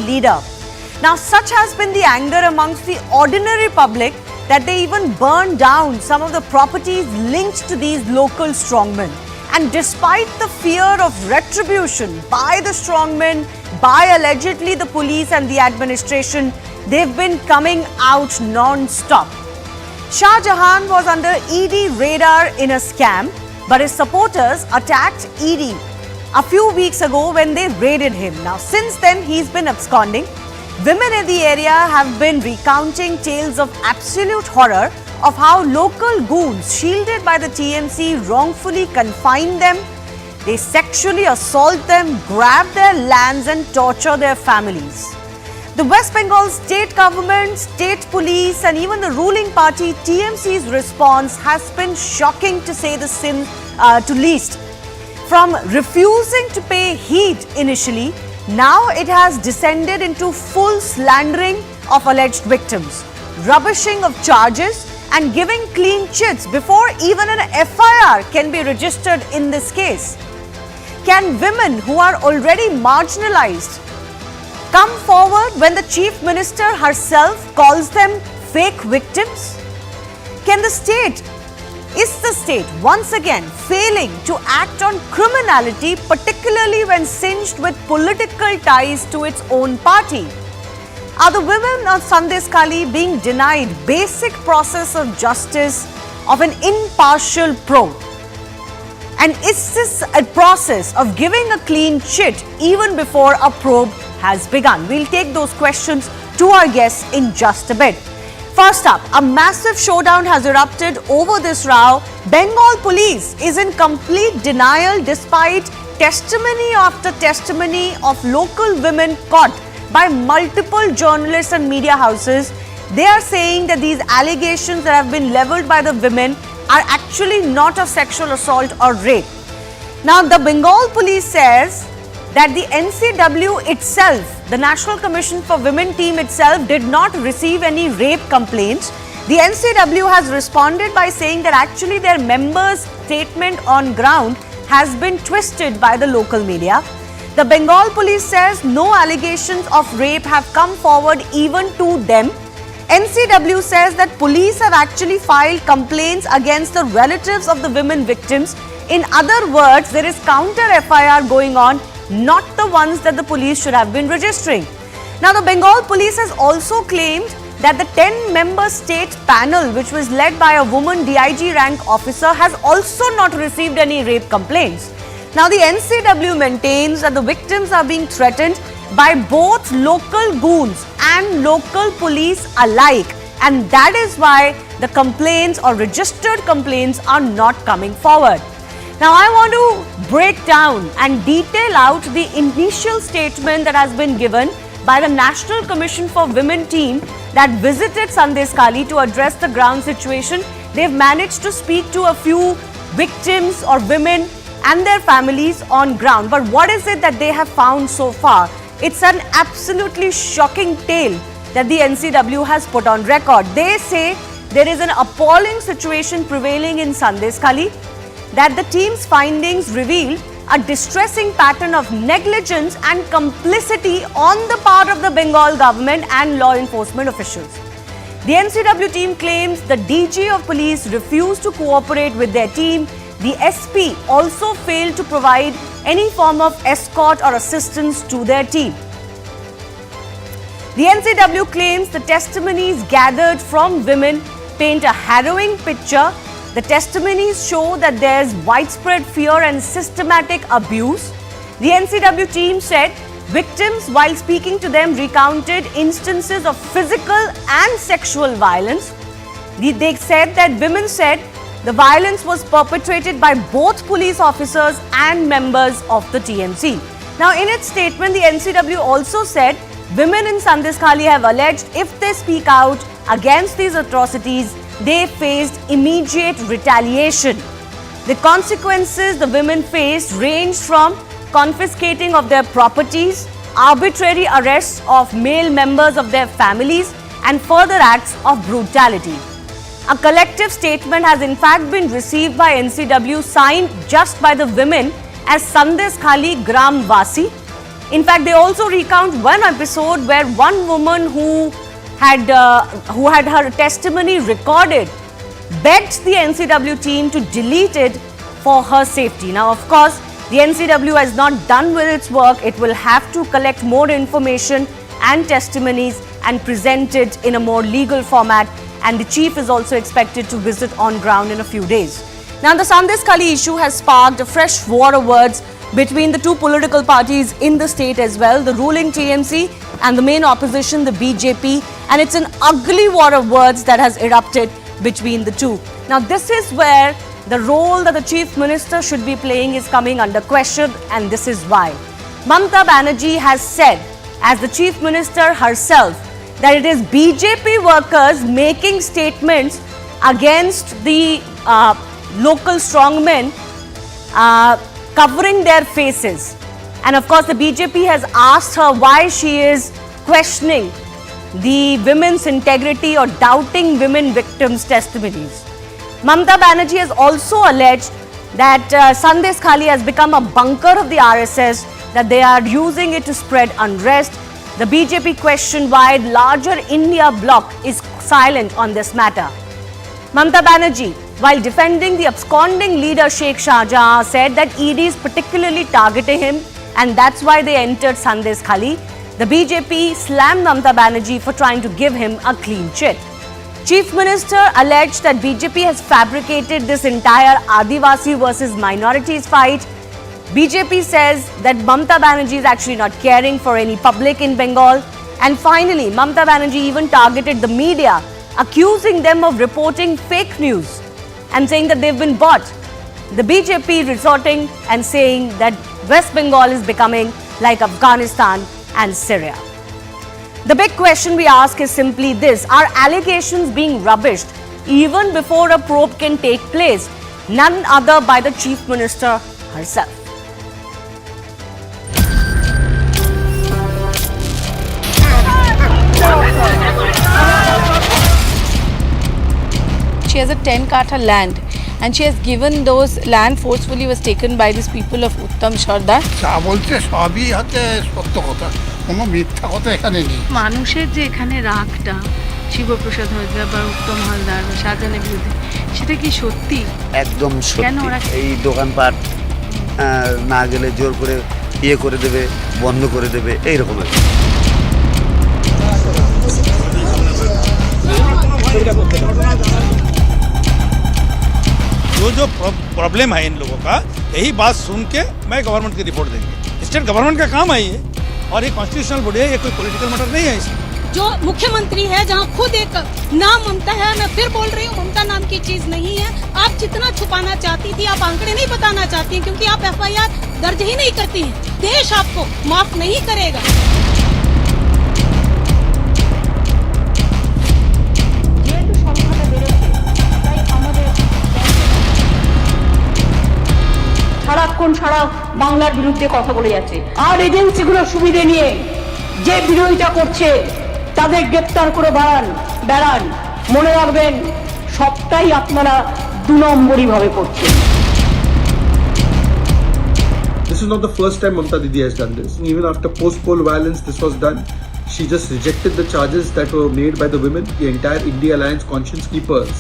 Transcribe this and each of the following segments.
leader. Now, such has been the anger amongst the ordinary public that they even burned down some of the properties linked to these local strongmen. And despite the fear of retribution by the strongmen, by allegedly the police and the administration, they've been coming out non-stop. Shah Jahan was under ED radar in a scam, but his supporters attacked ED a few weeks ago when they raided him. Now, since then, he's been absconding. Women in the area have been recounting tales of absolute horror of how local goons shielded by the TMC wrongfully confine them, they sexually assault them, grab their lands and torture their families. The West Bengal state government, state police and even the ruling party TMC's response has been shocking to say the least. From refusing to pay heed initially, now it has descended into full slandering of alleged victims, rubbishing of charges and giving clean chits before even an FIR can be registered in this case. Can women who are already marginalized come forward when the Chief Minister herself calls them fake victims? Is the state once again failing to act on criminality, particularly when singed with political ties to its own party? Are the women of Sandeshkhali being denied basic process of justice of an impartial probe? And is this a process of giving a clean chit even before a probe has begun? We'll take those questions to our guests in just a bit. First up, a massive showdown has erupted over this row. Bengal police is in complete denial despite testimony after testimony of local women caught by multiple journalists and media houses. They are saying that these allegations that have been leveled by the women are actually not of sexual assault or rape. Now, the Bengal police says that the NCW itself, the National Commission for Women team itself, did not receive any rape complaints. The NCW has responded by saying that actually their members' statement on ground has been twisted by the local media. The Bengal police says no allegations of rape have come forward even to them. NCW says that police have actually filed complaints against the relatives of the women victims. In other words, there is counter FIR going on, not the ones that the police should have been registering. Now, the Bengal police has also claimed that the 10-member state panel, which was led by a woman DIG rank officer, has also not received any rape complaints. Now, the NCW maintains that the victims are being threatened by both local goons and local police alike, and that is why the complaints or registered complaints are not coming forward. Now, I want to break down and detail out the initial statement that has been given by the National Commission for Women team that visited Sandeshkhali to address the ground situation. They've managed to speak to a few victims or women and their families on ground. But what is it that they have found so far? It's an absolutely shocking tale that the NCW has put on record. They say there is an appalling situation prevailing in Sandeshkhali, that the team's findings reveal a distressing pattern of negligence and complicity on the part of the Bengal government and law enforcement officials. The NCW team claims the DG of police refused to cooperate with their team. The SP also failed to provide any form of escort or assistance to their team. The NCW claims the testimonies gathered from women paint a harrowing picture. The testimonies show that there is widespread fear and systematic abuse. The NCW team said victims, while speaking to them, recounted instances of physical and sexual violence. They said that women said the violence was perpetrated by both police officers and members of the TMC. Now, in its statement, the NCW also said women in Sandeshkhali have alleged if they speak out against these atrocities, they faced immediate retaliation. The consequences the women faced ranged from confiscating of their properties, arbitrary arrests of male members of their families, and further acts of brutality. A collective statement has in fact been received by NCW, signed just by the women as Sandeshkhali Gram Vasi. In fact, they also recount one episode where one woman who had her testimony recorded begged the NCW team to delete it for her safety. Now, of course, the NCW has not done with its work. It will have to collect more information and testimonies and present it in a more legal format. And the chief is also expected to visit on ground in a few days. Now, the Sandeshkhali issue has sparked a fresh war of words between the two political parties in the state as well, the ruling TMC and the main opposition, the BJP. And it's an ugly war of words that has erupted between the two. Now, this is where the role that the Chief Minister should be playing is coming under question, and this is why. Mamata Banerjee has said, as the Chief Minister herself, that it is BJP workers making statements against the local strongmen, covering their faces. And of course, the BJP has asked her why she is questioning the women's integrity or doubting women victims' testimonies. Mamata Banerjee has also alleged that Sandeshkhali has become a bunker of the RSS, that they are using it to spread unrest. The BJP questioned why larger India bloc is silent on this matter. Mamata Banerjee, while defending the absconding leader Sheikh Shahjahan, said that ED is particularly targeting him and that's why they entered Sandeshkhali. The BJP slammed Mamata Banerjee for trying to give him a clean chit. Chief Minister alleged that BJP has fabricated this entire Adivasi versus minorities fight. BJP says that Mamata Banerjee is actually not caring for any public in Bengal. And finally, Mamata Banerjee even targeted the media, accusing them of reporting fake news and saying that they've been bought. The BJP resorting and saying that West Bengal is becoming like Afghanistan and Syria. The big question we ask is simply this: are allegations being rubbished even before a probe can take place? None other by the Chief Minister herself. She has a 10 kata land and she has given those land forcefully was taken by these people of Uttam Shardar. মানুষের যে এখানে রাগটা শিবপ্রসাদ হালদার বা উত্তম হালদার বা শাহজাহানের বিরুদ্ধে সেটা কি সত্যি? একদম সত্যি। এই দোকানপাট না গেলে জোর করে ইয়ে করে দেবে, বন্ধ করে দেবে, এইরকম আর কি। जो प्रॉब्लम है इन लोगों का, यही बात सुन के मैं गवर्नमेंट की रिपोर्ट देंगे। स्टेट गवर्नमेंट का काम है ये, और ये कॉन्स्टिट्यूशनल बॉडी है, ये कोई पॉलिटिकल मैटर नहीं है इसमें। जो मुख्यमंत्री है, जहां खुद एक नाम ममता है, मैं फिर बोल रही हूँ ममता नाम की चीज नहीं है। आप जितना छुपाना चाहती थी, आप आंकड़े नहीं बताना चाहती हैं, क्योंकि आप FIR दर्ज ही नहीं करती हैं। देश आपको माफ नहीं करेगा। সারাক্ষণ সারা বাংলার বিরুদ্ধে কথা বলে যাচ্ছে, আর এজেন্সিগুলোর সুবিধে নিয়ে যে বিরোধিতা করছে তাদের গ্রেফতার করে বেড়ান। মনে রাখবেন, সবটাই আপনারা 2 নম্বরই ভাবে করছেন। This is not the first time Mamata Didi has done this. Even after post-poll violence, this was done. She just rejected the charges that were made by the women. The entire India Alliance conscience keepers,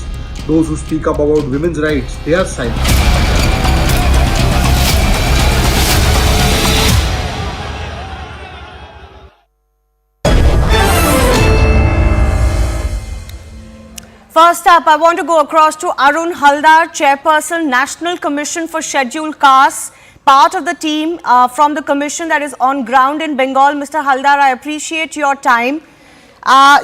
those who speak up about women's rights, they are silent. First up, I want to go across to Arun Haldar, Chairperson, National Commission for Scheduled Castes, part of the team from the commission that is on ground in Bengal. Mr. Haldar, I appreciate your time.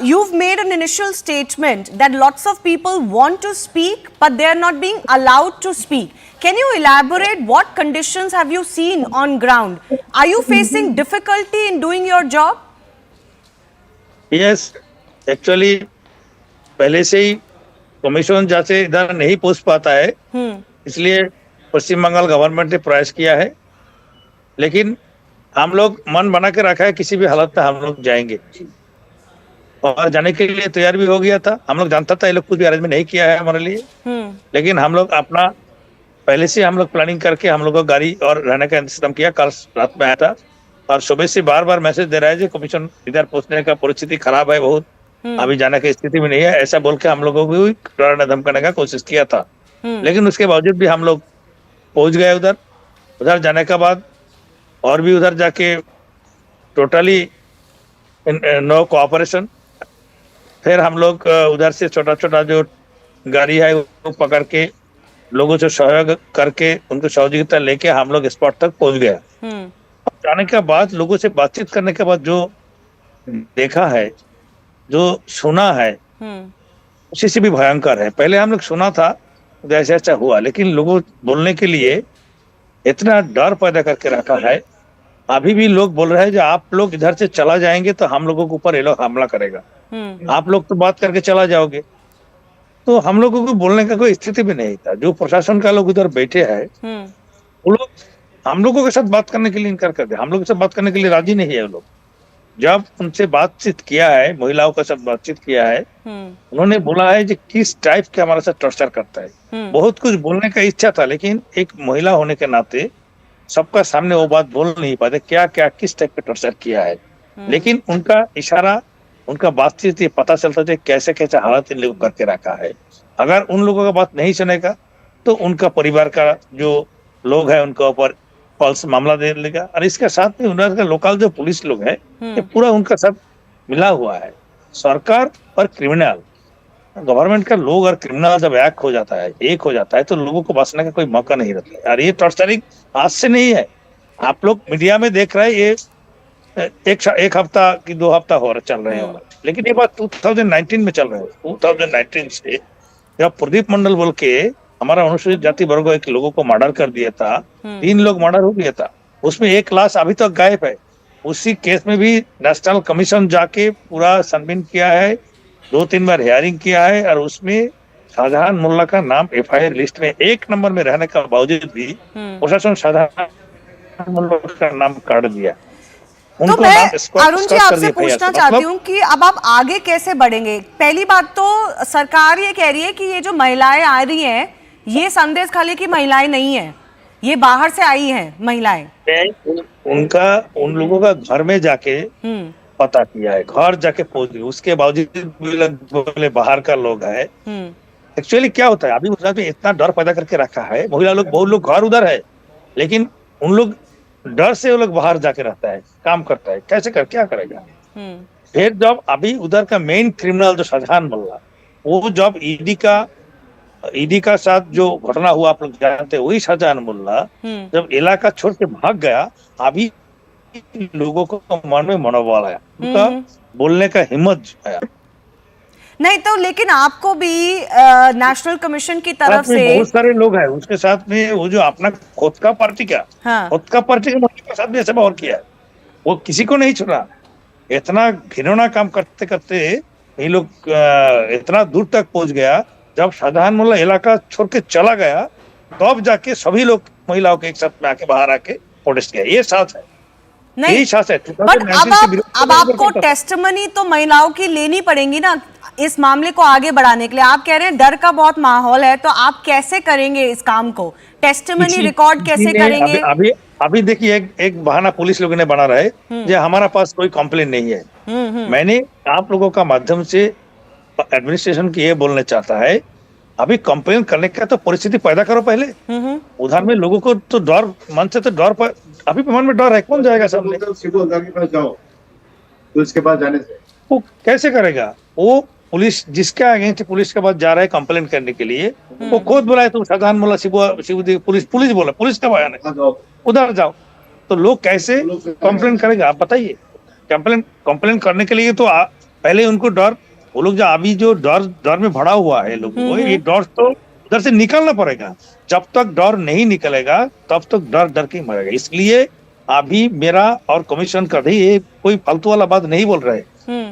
You've made an initial statement that lots of people want to speak, but they are not being allowed to speak. Can you elaborate what conditions have you seen on ground? Are you facing difficulty in doing your job? Yes, actually, पहले से ही commission जैसे इधर नहीं पहुंच पाता है, इसलिए पश्चिम Bengal government ने प्रयास किया है, लेकिन हम लोग मन बना के रखा है किसी भी हालत में हम लोग जाएंगे, और जाने के लिए तैयार भी हो गया था। हम लोग जानता था ये लोग कुछ भी अरेंजमेंट नहीं किया है हमारे लिए, लेकिन हम लोग अपना पहले से हम लोग प्लानिंग करके हम लोग को गाड़ी और रहने का इंतजाम किया। कल रात में आया था, और सुबह से बार बार मैसेज दे रहा है कि कमीशन इधर पहुंचने का परिस्थिति खराब है बहुत, अभी जाने की स्थिति में नहीं है, ऐसा बोल के हम लोगों को भी डराने धमकाने का कोशिश किया था। लेकिन उसके बावजूद भी हम लोग पहुंच गए उधर। उधर जाने के बाद और भी उधर जाके टोटली नो कोऑपरेशन। फिर हम लोग उधर से छोटा छोटा जो गाड़ी है वो पकड़ के लोगों से सहयोग करके उनको सहयोगिता लेके हम लोग स्पॉट तक पहुंच गया। जाने के बाद लोगों से बातचीत करने के बाद जो देखा है, जो सुना है, उसी से भी भयंकर है। पहले हम लोग सुना था तो ऐसा ऐसा हुआ, लेकिन लोगों बोलने के लिए इतना डर पैदा करके रखा है। अभी भी लोग बोल रहे हैं कि आप लोग इधर से चला जाएंगे तो हम लोगों के ऊपर ये लोग हमला करेगा, आप लोग तो बात करके चला जाओगे। तो हम लोगों को बोलने का कोई स्थिति भी नहीं था। जो प्रशासन का लोग उधर बैठे हैं वो लोग हम लोगों के साथ बात करने के लिए इनकार कर दिया, हम लोग के साथ बात करने के लिए राजी नहीं है वो लोग। जब उनसे बातचीत किया है, महिलाओं के साथ बातचीत किया है, उन्होंने बोला है कि किस टाइप के हमारे साथ टॉर्चर करता है। बहुत कुछ बोलने का इच्छा था, लेकिन एक महिला होने के नाते सबका सामने वो बात बोल नहीं पाते, क्या क्या किस टाइप का टॉर्चर किया है। लेकिन उनका इशारा, उनका बातचीत ये पता चलता है कैसे कैसे हालात इन लोगों करके रखा है। अगर उन लोगों का बात नहीं सुनेगा तो उनका परिवार का जो लोग है उनके ऊपर फॉल्स मामला दे लेगा। और इसके साथ में उनका लोकल जो पुलिस लोग है ये पूरा उनका सब मिला हुआ है। सरकार और क्रिमिनल, गवर्नमेंट का लोग और क्रिमिनल जब एक हो जाता है तो लोगों को बचने का कोई मौका नहीं रहता है। और ये टॉर्चरिंग आज से नहीं है, आप लोग मीडिया में देख रहे हैं, ये एक हफ्ता की 2 हफ्ता चल रहे हैं। लेकिन ये बात 2019 में चल रहे हैं। 2019 से जब प्रदीप मंडल बोल के हमारा अनुसूचित जाति वर्ग के लोगों को मर्डर कर दिया था, 3 लोग मर्डर हो गया था, उसमें एक लाश अभी तक गायब है। उसी केस में भी नेशनल कमीशन जाके पूरा छानबीन किया है, 2-3 बार हियरिंग किया है, और उसमें शाहजहां मुल्ला का नाम FIR लिस्ट में 1 नंबर में रहने का बावजूद भी प्रशासन शाहजहां मुल्ला का नाम काट दिया। तो मैं अरुण जी आपसे पूछना चाहती हूँ कि अब आप आगे कैसे बढ़ेंगे। पहली बात तो सरकार ये कह रही है कि ये जो महिलाएं आ रही हैं ये संदेशखाली की महिलाएं नहीं है, ये बाहर से आई हैं महिलाएं। उन लोगों का घर में जाके पता किया है, घर जाके पहुंच गए, उसके बावजूद बोले बाहर का लोग है। एक्चुअली क्या होता है, अभी गुजरात में इतना डर पैदा करके रखा है, महिला लोग बहुत लोग घर उधर है, लेकिन उन लोग डर से वो लोग बाहर जाके रहता है, काम करता है, कैसे क्या करेगा। फिर जब अभी उधर का मेन क्रिमिनल जो शाहजहां मुल्ला, वो जब ईडी का साथ जो घटना हुआ आप लोग जानते हैं, वही शाहजहां मुल्ला जब इलाका छोड़ के भाग गया, अभी लोगों को मन में मनोबल आया, उनका बोलने का हिम्मत आया। नहीं तो लेकिन आपको भी नेशनल कमीशन की तरफ से बहुत सारे लोग हैं, उसके साथ में वो जो अपना खुद का पार्टी के साथ भी ऐसा और किया है, वो किसी को नहीं छोड़ा। इतना घिनौना काम करते करते ये लोग इतना दूर तक पहुंच गया। जब शाहजहां मुल्ला इलाका छोड़ के चला गया तब जाके सभी लोग महिलाओं के एक साथ में आके बाहर आके प्रोटेस्ट किया। ये साथ है, नहीं बट अब आपको टेस्टिमनी तो महिलाओं की लेनी पड़ेगी ना इस मामले को आगे बढ़ाने के लिए। आप कह रहे हैं डर का बहुत माहौल है, तो आप कैसे करेंगे इस काम को, टेस्टिमनी रिकॉर्ड कैसे करेंगे? अभी देखिए एक बहाना पुलिस लोगों ने बना रहे कि हमारा पास कोई कंप्लेंट नहीं है। मैंने आप लोगों का माध्यम से एडमिनिस्ट्रेशन की ये बोलना चाहता है, अभी कंप्लेन करने का तो परिस्थिति पैदा करो पहले। उधर में लोगों को तो डर, मन से तो डर, अभी मन में डर है, कौन जाएगा सामने? पुलिस के पास जाने से वो कैसे करेगा? वो पुलिस जिसके अगेंस्ट पुलिस के पास जा रहा है कंप्लेन करने के लिए, वो खुद बोला है तो शाहजहां मुल्ला पुलिस बोला, पुलिस का बयान है, उधर जाओ, तो लोग कैसे कंप्लेन करेगा आप बताइए? कंप्लेन करने के लिए तो पहले उनको डर, वो लोग जो अभी जो डर में भरा हुआ है लोगों को, ये डर तो उधर से निकलना पड़ेगा। जब तक डर नहीं निकलेगा तब तक डर के मरेगा। इसलिए अभी मेरा और कमीशन का भी ये कोई फालतू वाला बात नहीं बोल रहे।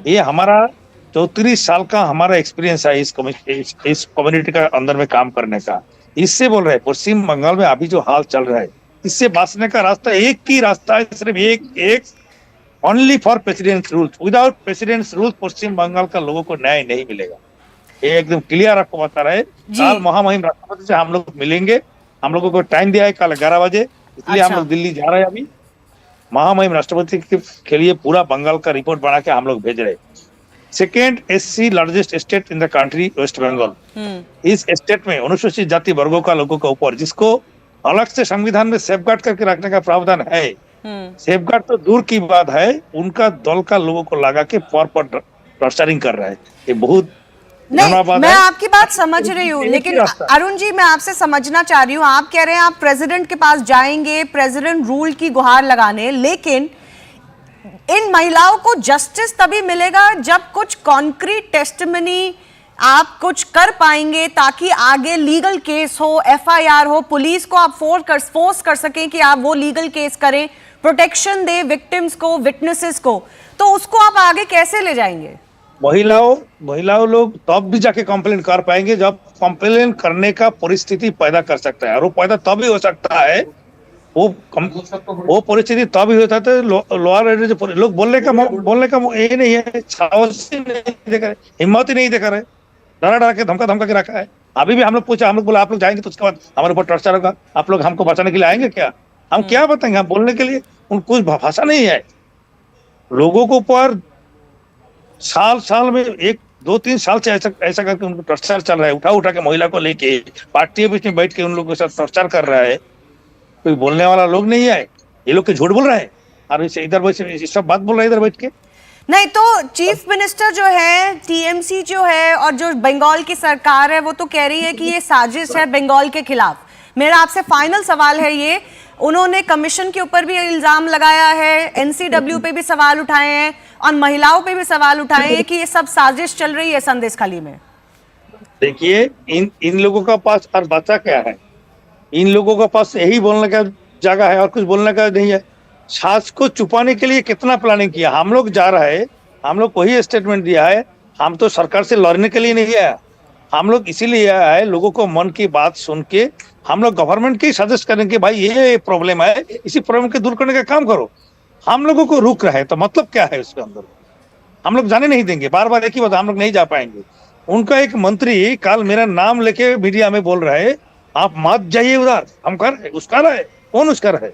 ये हमारा 34 साल का हमारा एक्सपीरियंस है इस कम्युनिटी का अंदर में काम करने का। इससे बोल रहे हैं पश्चिम बंगाल में अभी जो हाल चल रहा है, इससे बचने का रास्ता एक ही रास्ता है, सिर्फ एक only for president's rules. Without president's rules Paschim Bangal का लोगों को न्याय नहीं मिलेगा। ये एकदम क्लियर आपको बता रहे। कल महामहिम राष्ट्रपति से हम लोग मिलेंगे, हम लोगों को टाइम दिया है कल 11 बजे, इसलिए हम लोग दिल्ली जा रहे हैं अभी। महामहिम राष्ट्रपति के लिए पूरा बंगाल का रिपोर्ट बना के हम लोग भेज रहे। Second SC largest state in the country West Bengal. इस स्टेट में अनुसूचित जाति वर्गों का लोगों के ऊपर जिसको अलग से संविधान में सेफगार्ड करके रखने का प्रावधान है, सेफगार्ड तो दूर की बात है, उनका दल का लोगों को लगा के पर टॉर्चरिंग कर रहा है। ये बहुत नहीं, मैं आपकी बात समझ रही हूँ, लेकिन अरुण जी मैं आपसे समझना चाह रही हूँ, आप कह रहे हैं आप प्रेसिडेंट के पास जाएंगे प्रेसिडेंट रूल की गुहार लगाने, लेकिन इन महिलाओं को जस्टिस तभी मिलेगा जब कुछ कॉन्क्रीट टेस्टिमनी आप कुछ कर पाएंगे ताकि आगे लीगल केस हो, एफआईआर हो, पुलिस को आप फोर्स कर सकें कि आप वो लीगल केस करें, प्रोटेक्शन दे विक्टिम्स को, विटनेसेस को, तो उसको आप आगे कैसे ले जाएंगे? महिलाओं लोग तब भी जाके कंप्लेन कर पाएंगे जब कंप्लेन करने का परिस्थिति पैदा कर सकता है, और वो पैदा तभी हो सकता है, वो परिस्थिति तभी होता है लोअर लोग बोलने का ये नहीं है, साहस ही नहीं दिखा रहे, हिम्मत ही नहीं दिखा रहे, डरा के धमका के रखा है। अभी भी हम लोग पूछा, हम लोग बोला आप लोग जाएंगे तो उसके बाद हमारे ऊपर टॉर्चर होगा, आप लोग हमको बचाने के लिए आएंगे क्या? हम क्या बताएंगे? हम बोलने के लिए कुछ भाषा नहीं है। लोगों को ऊपर साल में 1-2-3 साल से ऐसा करके उनको टॉर्चर चल रहा है, उठा के महिला को लेके पार्टी ऑफिस में बैठ के उन लोगों के साथ टॉर्चर कर रहा है। कोई बोलने वाला लोग नहीं है, ये लोग के झूठ बोल रहे हैं और इधर सब बात बोल रहे हैं इधर बैठ के। नहीं तो चीफ मिनिस्टर जो है, टीएमसी जो है और जो बंगाल की सरकार है वो तो कह रही है कि ये साजिश है बंगाल के खिलाफ। मेरा आपसे फाइनल सवाल है ये, उन्होंने कमीशन के ऊपर भी इल्जाम लगाया है, एनसीडब्ल्यू पे भी सवाल उठाए हैं और महिलाओं पे भी सवाल उठाए हैं कि ये सब साजिश चल रही है संदेशखाली में। देखिए इन लोगों का पास और बचा क्या है? इन लोगों के पास यही बोलने का जगह है और कुछ बोलने का नहीं है। सास को छुपाने के लिए कितना प्लानिंग किया। हम लोग जा रहे हैं, हम लोग को ही स्टेटमेंट दिया है, हम तो सरकार से लड़ने के लिए नहीं आया, हम लोग इसीलिए आया है लोगों को मन की बात सुन के हम लोग गवर्नमेंट की सजेस्ट करेंगे भाई ये प्रॉब्लम है, इसी प्रॉब्लम के दूर करने का काम करो। हम लोगों को रुक रहा है तो मतलब क्या है उसके अंदर? हम लोग जाने नहीं देंगे, बार बार एक ही बात, हम लोग नहीं जा पाएंगे। उनका एक मंत्री कल मेरा नाम लेके मीडिया में बोल रहा है आप मत जाइए उधर, हम कर रहे, उसका रहा है। कौन उसका रहा है?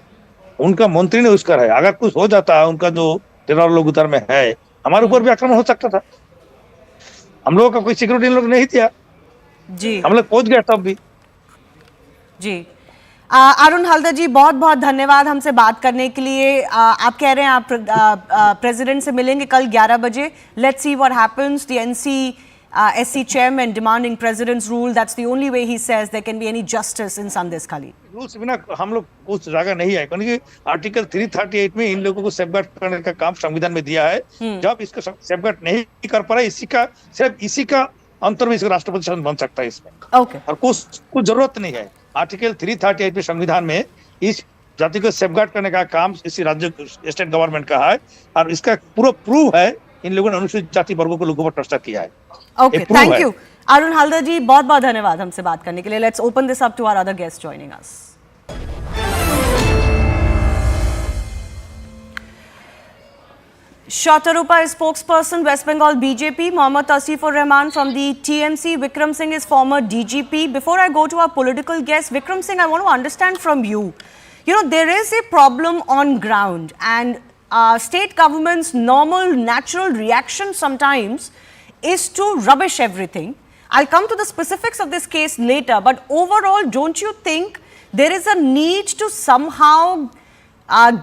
उनका मंत्री ने उसका है। अगर कुछ हो जाता है, उनका जो टेरर लोग उधर में है, हमारे ऊपर भी आक्रमण हो सकता था। हम लोगों का कोई सिक्योरिटी इन लोग नहीं दिया जी, हम लोग पहुंच गया तब भी जी। अरुण हल्दर जी बहुत बहुत धन्यवाद हमसे बात करने के लिए। आप कह रहे हैं आप प्रेसिडेंट से मिलेंगे कल 11 बजे। Let's see what happens. The SC chairman demanding president's rule, that's the only way he says there can be any justice in Sandeshkhali. Rules बिना हम लोग कुछ जगह नहीं है, क्योंकि आर्टिकल 338 में इन लोगों को सेफगार्ड करने का काम संविधान में दिया है। जब इसको सेफगार्ड नहीं कर पा रहा, सिर्फ इसी का अंतर में इसका राष्ट्रपति शासन बन सकता है इसमें। ओके, और कुछ जरूरत नहीं है। आर्टिकल 338 में संविधान में इस जाति को सेफगार्ड करने का काम इसी राज्य स्टेट गवर्नमेंट का है, और इसका पूरा प्रूव है इन लोगों ने अनुसूचित जाति वर्गों को लोगों पर टॉर्चर किया है। Okay, thank you Arun Haldar ji, बहुत बहुत धन्यवाद हमसे बात करने के लिए। Let's open this up to our other guest joining us. Shatarupa is spokesperson West Bengal BJP. Mohammad Asifur Rahman from the TMC. Vikram Singh is former DGP. Before I go to our political guest, Vikram Singh, I want to understand from you. You know, there is a problem on ground, and state government's normal, natural reaction sometimes is to rubbish everything. I'll come to the specifics of this case later, but overall, don't you think there is a need to somehow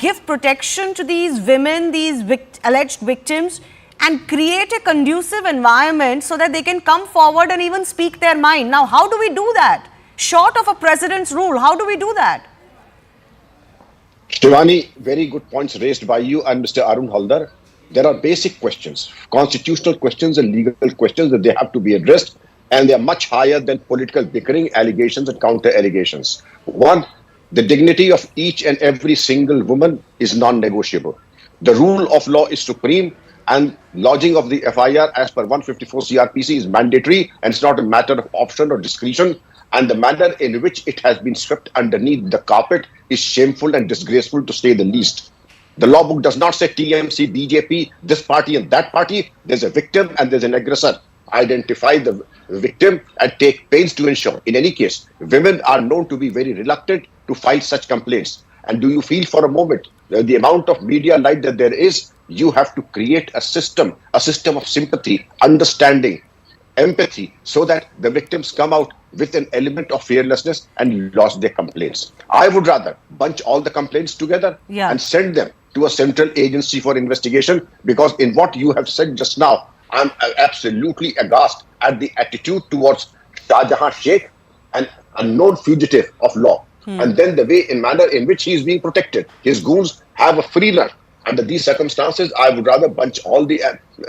give protection to these women, these alleged victims, and create a conducive environment so that they can come forward and even speak their mind? Now, how do we do that? Short of a president's rule, how do we do that? Shivani, very good points raised by you and Mr. Arun Haldar. There are basic questions, constitutional questions and legal questions that they have to be addressed, and they are much higher than political bickering, allegations and counter allegations. One, the dignity of each and every single woman is non-negotiable. The rule of law is supreme, and lodging of the FIR as per 154 CRPC is mandatory, and it's not a matter of option or discretion. And the manner in which it has been swept underneath the carpet is shameful and disgraceful, to say the least. The law book does not say TMC, BJP, this party and that party. There's a victim and there's an aggressor. Identify the victim and take pains to ensure. In any case, women are known to be very reluctant to file such complaints. And do you feel for a moment the amount of media light that there is? You have to create a system of sympathy, understanding, empathy, so that the victims come out with an element of fearlessness and lodge their complaints. I would rather bunch all the complaints together and send them to a central agency for investigation, because in what you have said just now, I'm absolutely aghast at the attitude towards Shah Jahan Sheikh, an unknown fugitive of law. And then the way, in manner in which he is being protected. His goons have a free run. Under these circumstances, I would rather bunch all the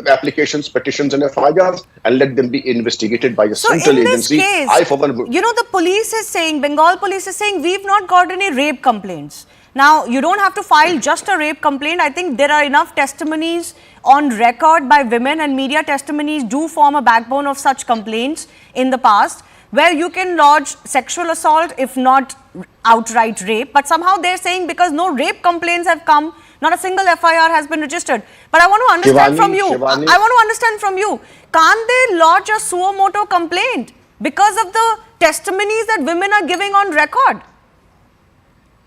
applications, petitions and FIRs and let them be investigated by a central agency. Case, the police is saying, Bengal police is saying, we've not got any rape complaints. Now, you don't have to file just a rape complaint. I think there are enough testimonies on record by women, and media testimonies do form a backbone of such complaints in the past, where you can lodge sexual assault, if not outright rape. But somehow they're saying because no rape complaints have come, not a single FIR has been registered. But I want to understand from you, can't they lodge a suo moto complaint because of the testimonies that women are giving on record?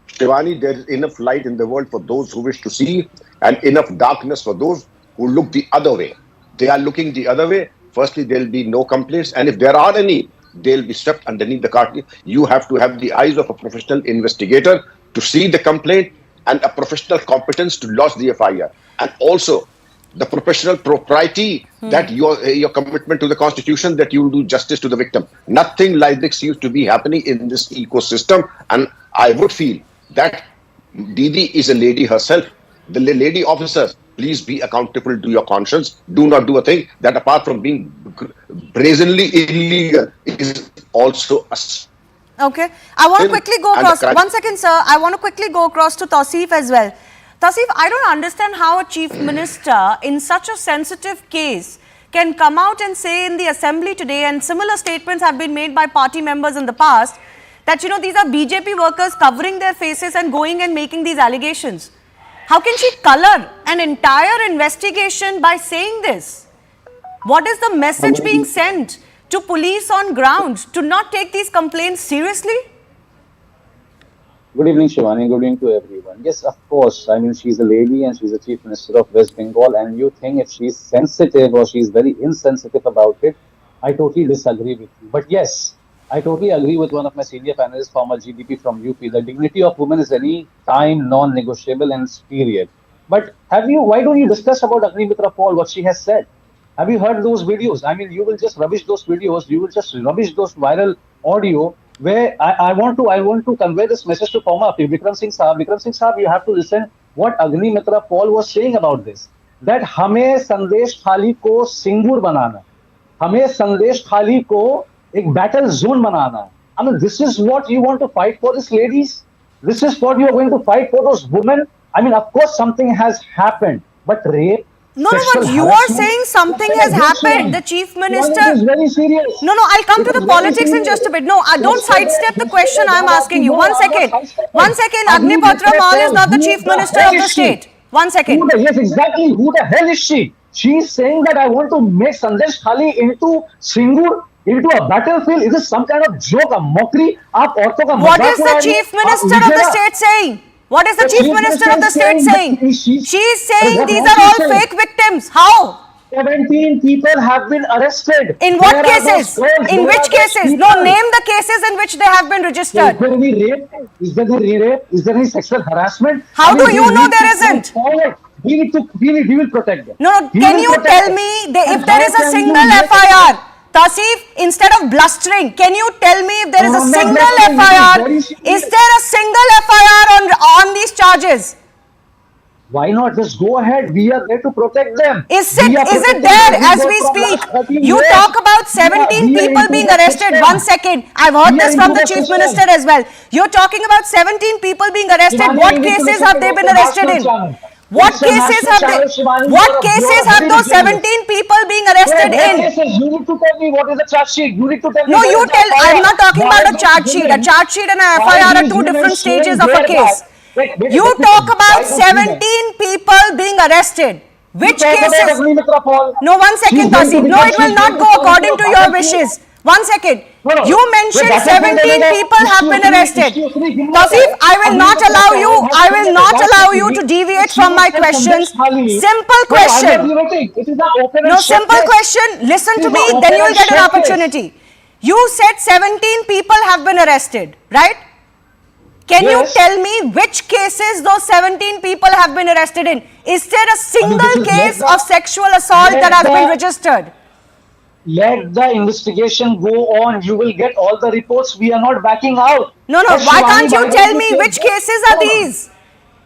Shivani, there is enough light in the world for those who wish to see, and enough darkness for those who look the other way. They are looking the other way. Firstly, there will be no complaints, and if there are any, they'll be swept underneath the carpet. You have to have the eyes of a professional investigator to see the complaint, and a professional competence to lodge the FIR, and also the professional propriety that your commitment to the constitution, that you will do justice to the victim. Nothing like this seems to be happening in this ecosystem, and I would feel that Didi is a lady herself. The lady officers, please be accountable to your conscience. Do not do a thing that, apart from being brazenly illegal, is also a... Okay. I want to quickly go across. 1 second, sir. I want to quickly go across to Tausif as well. Tausif, I don't understand how a chief minister in such a sensitive case can come out and say in the assembly today, and similar statements have been made by party members in the past, that, these are BJP workers covering their faces and going and making these allegations. How can she color an entire investigation by saying this? What is the message being sent to police on ground to not take these complaints seriously? Good evening, Shivani. Good evening to everyone. Yes, of course. I mean, she's a lady and she's the Chief Minister of West Bengal, and you think if she's sensitive or she's very insensitive about it, I totally disagree with you. But yes, I totally agree with one of my senior panelists, former GDP from UP. The dignity of women is any time non-negotiable and it's period. But why don't you discuss about Agnimitra Paul, what she has said? Have you heard those videos? I mean, you will just rubbish those videos. You will just rubbish those viral audio where I want to convey this message to former Vikram Singh Saab. Vikram Singh Saab, you have to listen what Agnimitra Paul was saying about this. That हमें संदेशखाली को सिंगूर बनाना, हमें संदेशखाली को एक battle zone banana. I mean, this is what you want to fight for, these ladies. This is what you are going to fight for, those women. I mean, of course, something has happened, but rape. No, but you are saying something has happened. The Chief Minister... is very serious. No, I'll come to the politics in just a bit. No, don't sidestep the question I'm asking you. 1 second. 1 second. Agnimitra Paul is not the Chief Minister of the state. 1 second. Yes, exactly. Who the hell is she? She is saying that I want to make Sandeshkhali into Singur, into a battlefield. Is this some kind of joke, a mockery? What is the Chief Minister of the state saying? What is the Chief Minister of the state saying? She is saying these are all fake victims. How? 17 people have been arrested. In what cases? In which cases? No, name the cases in which they have been registered. Is there any rape? Is there any rape? Is there any sexual harassment? How do you know there isn't? We will protect them. No, can you tell me if there is a single FIR? Tausif, instead of blustering, can you tell me if there is a single FIR? Is there a single FIR on these charges? Why not? Just go ahead. We are there to protect them. Is it there as we speak? You talk about 17 people being arrested. 1 second. I've heard this from the Chief Minister as well. You're talking about 17 people being arrested. What cases have they been arrested in? What cases have those 17 people being arrested in? You need to tell me what is the charge sheet. You need to tell me. No, you tell. I'm not talking about a charge sheet. A charge sheet and a FIR are two different stages of a case. You talk about 17 people being arrested. Which cases? No, 1 second, Tausif. No, it will not go according to your wishes. One second. No, no. You mentioned Wait, 17 people have been arrested. Tasif, I will not allow you. I will not allow you to deviate from my questions. Simple question. No, simple question. Listen to me, then you will get an opportunity. You said 17 people have been arrested, right? Can you tell me which cases those 17 people have been arrested in? Is there a single case of sexual assault that has been registered? Let the investigation go on. You will get all the reports. We are not backing out. No, no. Why can't you tell me which cases are these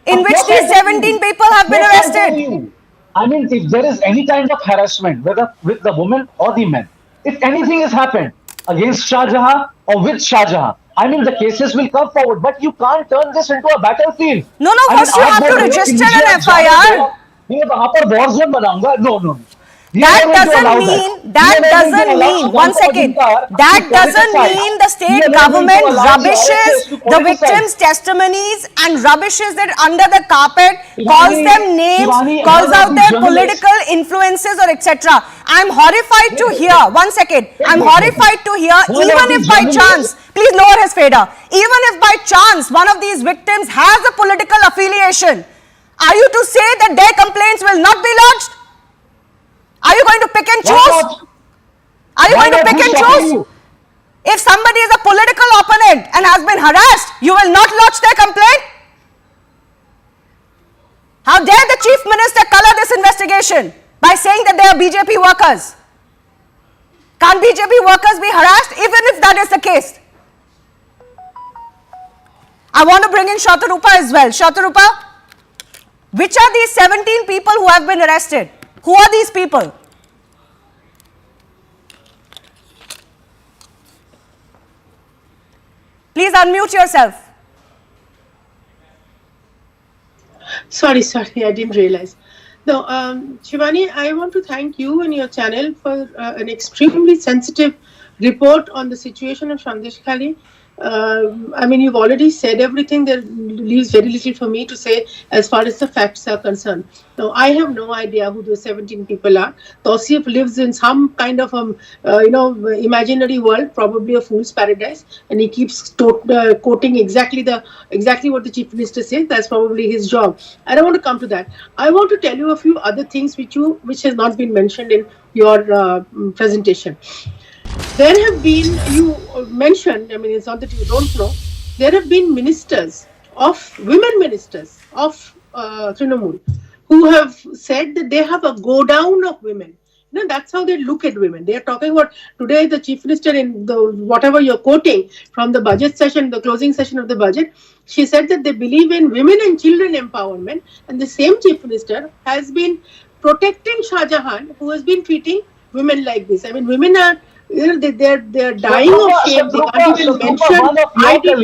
in which these 17 people have been arrested? I mean, if there is any kind of harassment, whether with the woman or the men, if anything has happened against Shah Jahan or with Shah Jahan, I mean, the cases will come forward. But you can't turn this into a battlefield. No, no. First, you have to register an FIR. No, no. That doesn't mean, one second, that doesn't mean the state government rubbishes the victims' testimonies and rubbishes it under the carpet, calls them names, calls out their political influences or etc. I'm horrified to hear, one second, I'm horrified to hear, even if by chance, please lower his fader, even if by chance one of these victims has a political affiliation, are you to say that their complaints will not be lodged? Are you going to pick and choose? Are you going to pick and choose? If somebody is a political opponent and has been harassed, you will not lodge their complaint? How dare the Chief Minister color this investigation by saying that they are BJP workers? Can't BJP workers be harassed even if that is the case? I want to bring in Shatarupa as well. Shatarupa, which are these 17 people who have been arrested? Who are these people? Please unmute yourself. Sorry, I didn't realize. No, Shivani, I want to thank you and your channel for an extremely sensitive report on the situation of Sandeshkhali. I mean, you've already said everything. There leaves very little for me to say as far as the facts are concerned. Now, I have no idea who those 17 people are. Tausif lives in some kind of imaginary world, probably a fool's paradise, and he keeps quoting exactly what the Chief Minister says. That's probably his job. I don't want to come to that. I want to tell you a few other things which has not been mentioned in your presentation. There have been, you mentioned, I mean, it's not that you don't know, there have been women ministers of Trinamool who have said that they have a go down of women. You know, that's how they look at women. They are talking about today the Chief Minister in the whatever you're quoting from the budget session, the closing session of the budget, she said that they believe in women and children empowerment, and the same Chief Minister has been protecting Shah Jahan, who has been treating women like this. I mean, women are, they're dying of shame. They can't even mention. I did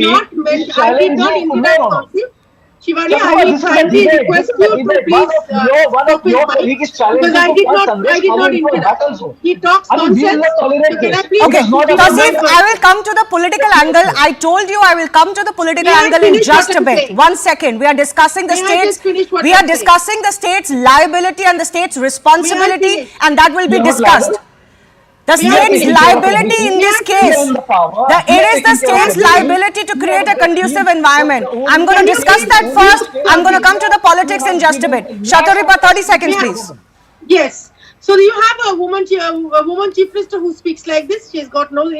not into that concept. Shivani, I will kindly request you to please stop his mic, because I did not into that. He talks nonsense. Okay, Tasif, I will come to the political angle. I told you I will come to the political angle in just a bit. 1 second. We are discussing the state's. We are discussing the state's liability and the state's responsibility, and that will be discussed. The state's liability in this case, it is the state's liability to create a conducive environment. I'm going to discuss that first. I'm going to come to the politics in just a bit. Shatarupa, 30 seconds, please. Yes. So you have a woman Chief Minister who speaks like this. She's got no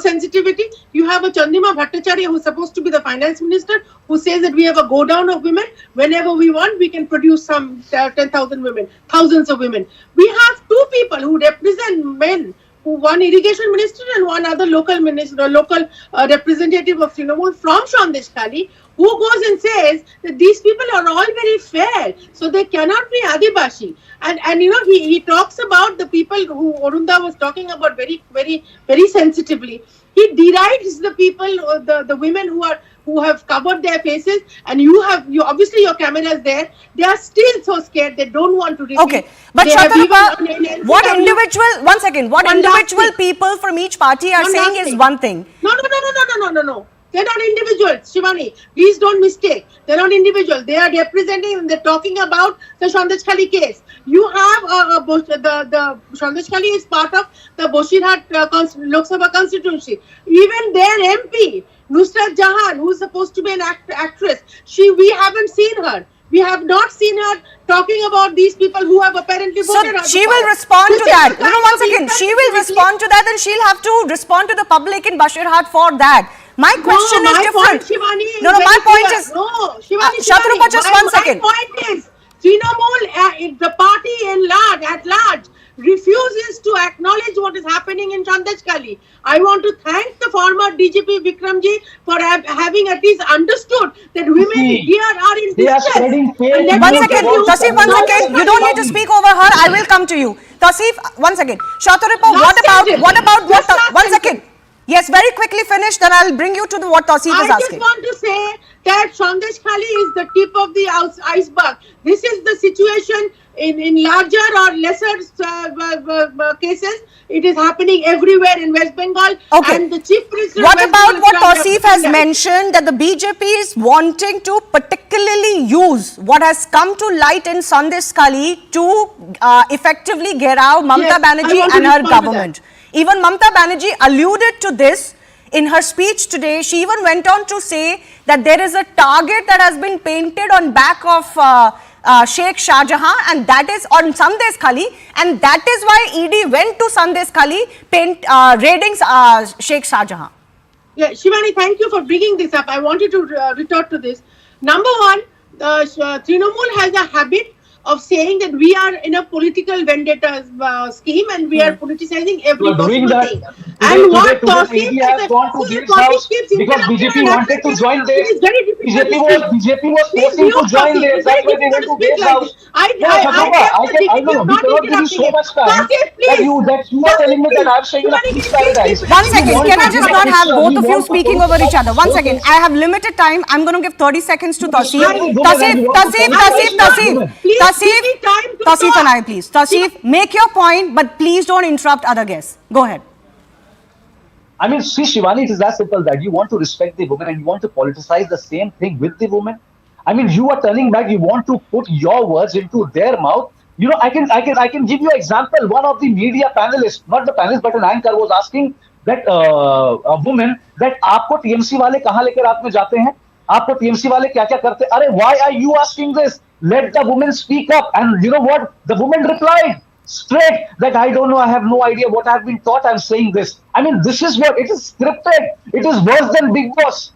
sensitivity. You have a Chandima Bhattacharya who's supposed to be the finance minister, who says that we have a go down of women. Whenever we want, we can produce some 10,000 women, thousands of women. We have two people who represent men, one irrigation minister and one other local minister, local representative of Trinamool from Sandeshkhali, who goes and says that these people are all very fair, so they cannot be Adibashi. And you know, he talks about the people who Arunda was talking about very, very, very sensitively. He derides the people, the women who have covered their faces, and you obviously your camera is there. They are still so scared. They don't want to repeat. Okay, but Shatarupa, what individual? 1 second. What individual people from each party are saying is one thing. No. They're not individuals, Shivani. Please don't mistake. They're not individuals. They are representing and they're talking about the Sandeshkhali case. You have the Sandeshkhali is part of the Boshirhat Lok Sabha constituency. Even their MP, Nusrat Jahan, who is supposed to be an actress, we haven't seen her. We have not seen her talking about these people who have apparently voted her. So she will respond to that. No, one second. She will respond to that and she'll have to respond to the public in Bashirhat for that. My question is different. My point is... No, Shivani, Shatrupa, just 1 second. My point is, Trinamool, the party at large, refuses to acknowledge what is happening in Sandeshkhali. I want to thank the former DGP Vikramji for having at least understood that women here are in distress. 1 second, Tasif, 1 second. You don't need to speak over her. I will come to you. Tasif, 1 second. Shatrupa, what about 1 second. Yes, very quickly finish, then I'll bring you to what Tasif is asking. I just want to say that Sandeshkhali is the tip of the iceberg. This is the situation in larger or lesser cases. It is happening everywhere in West Bengal. Okay. And the Chief Minister what about what Tasif has mentioned, that the BJP is wanting to particularly use what has come to light in Sandeshkhali to effectively get out Mamata Banerjee and her government. Even Mamata Banerjee alluded to this in her speech today. She even went on to say that there is a target that has been painted on back of Sheikh Shah Jahan, and that is on Sandeshkhali, and that is why ED went to Sandeshkhali raiding Sheikh Shah Jahan. Yeah, Shivani, thank you for bringing this up. I wanted to retort to this. Number one, Trinamool has a habit of saying that we are in a political vendetta scheme and we are politicizing every possible thing. And what Tasif has gone to this house because BJP wanted to join there. BJP was forcing to join there. That's why they went to this house. I know. We cannot give you so much time that you are telling me that I'm saying in a peace paradise. 1 second. Can I just not have both of you speaking over each other? 1 second. I have limited time. I'm going to give 30 seconds to Tasif. Tasif and I, please. Tasif, make your point, but please don't interrupt other guests. Go ahead. I mean, see, Shivani, it is as simple that you want to respect the women and you want to politicize the same thing with the women. I mean, you are turning back. You want to put your words into their mouth. You know, I can give you an example. One of the media panelists, not the panelist, but an anchor, was asking that a woman that आपको TMC वाले कहाँ लेकर रात में जाते हैं? आपको TMC वाले क्या-क्या करते? अरे, why are you asking this? Let the woman speak up. And you know what? The woman replied straight that I don't know, I have no idea what I've been taught. I'm saying this. I mean, this is what it is scripted. It is worse than Big Boss.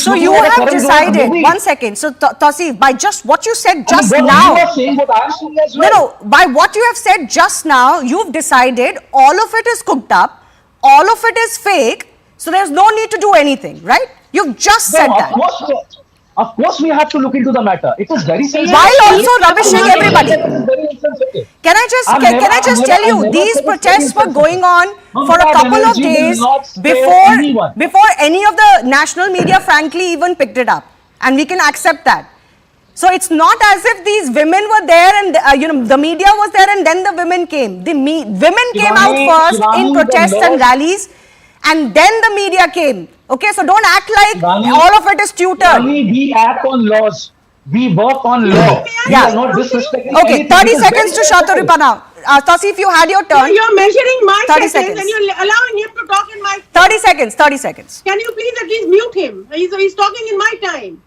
So you have decided. 1 second. So Tasif, by just what you said just now. You are saying what I'm saying as well. No, by what you have said just now, you've decided all of it is cooked up, all of it is fake. So there's no need to do anything, right? You've just said that. Of course, we have to look into the matter. It is very sensitive. While also rubbishing everybody. Can I just tell you, these protests were going on for a couple of days before any of the national media, frankly, even picked it up. And we can accept that. So it's not as if these women were there and the media was there and then the women came. The women came out first in protests and rallies, and then the media came. Okay, so don't act like all of it is tutored. We act on laws. We work on law. Yeah. We are not disrespecting. Okay, 30 seconds to Shatrupa now. Tasif, you had your turn. You're measuring my 30 seconds and you're allowing him to talk in my 30 seconds. 30 seconds. Can you please at least mute him? He's talking in my time.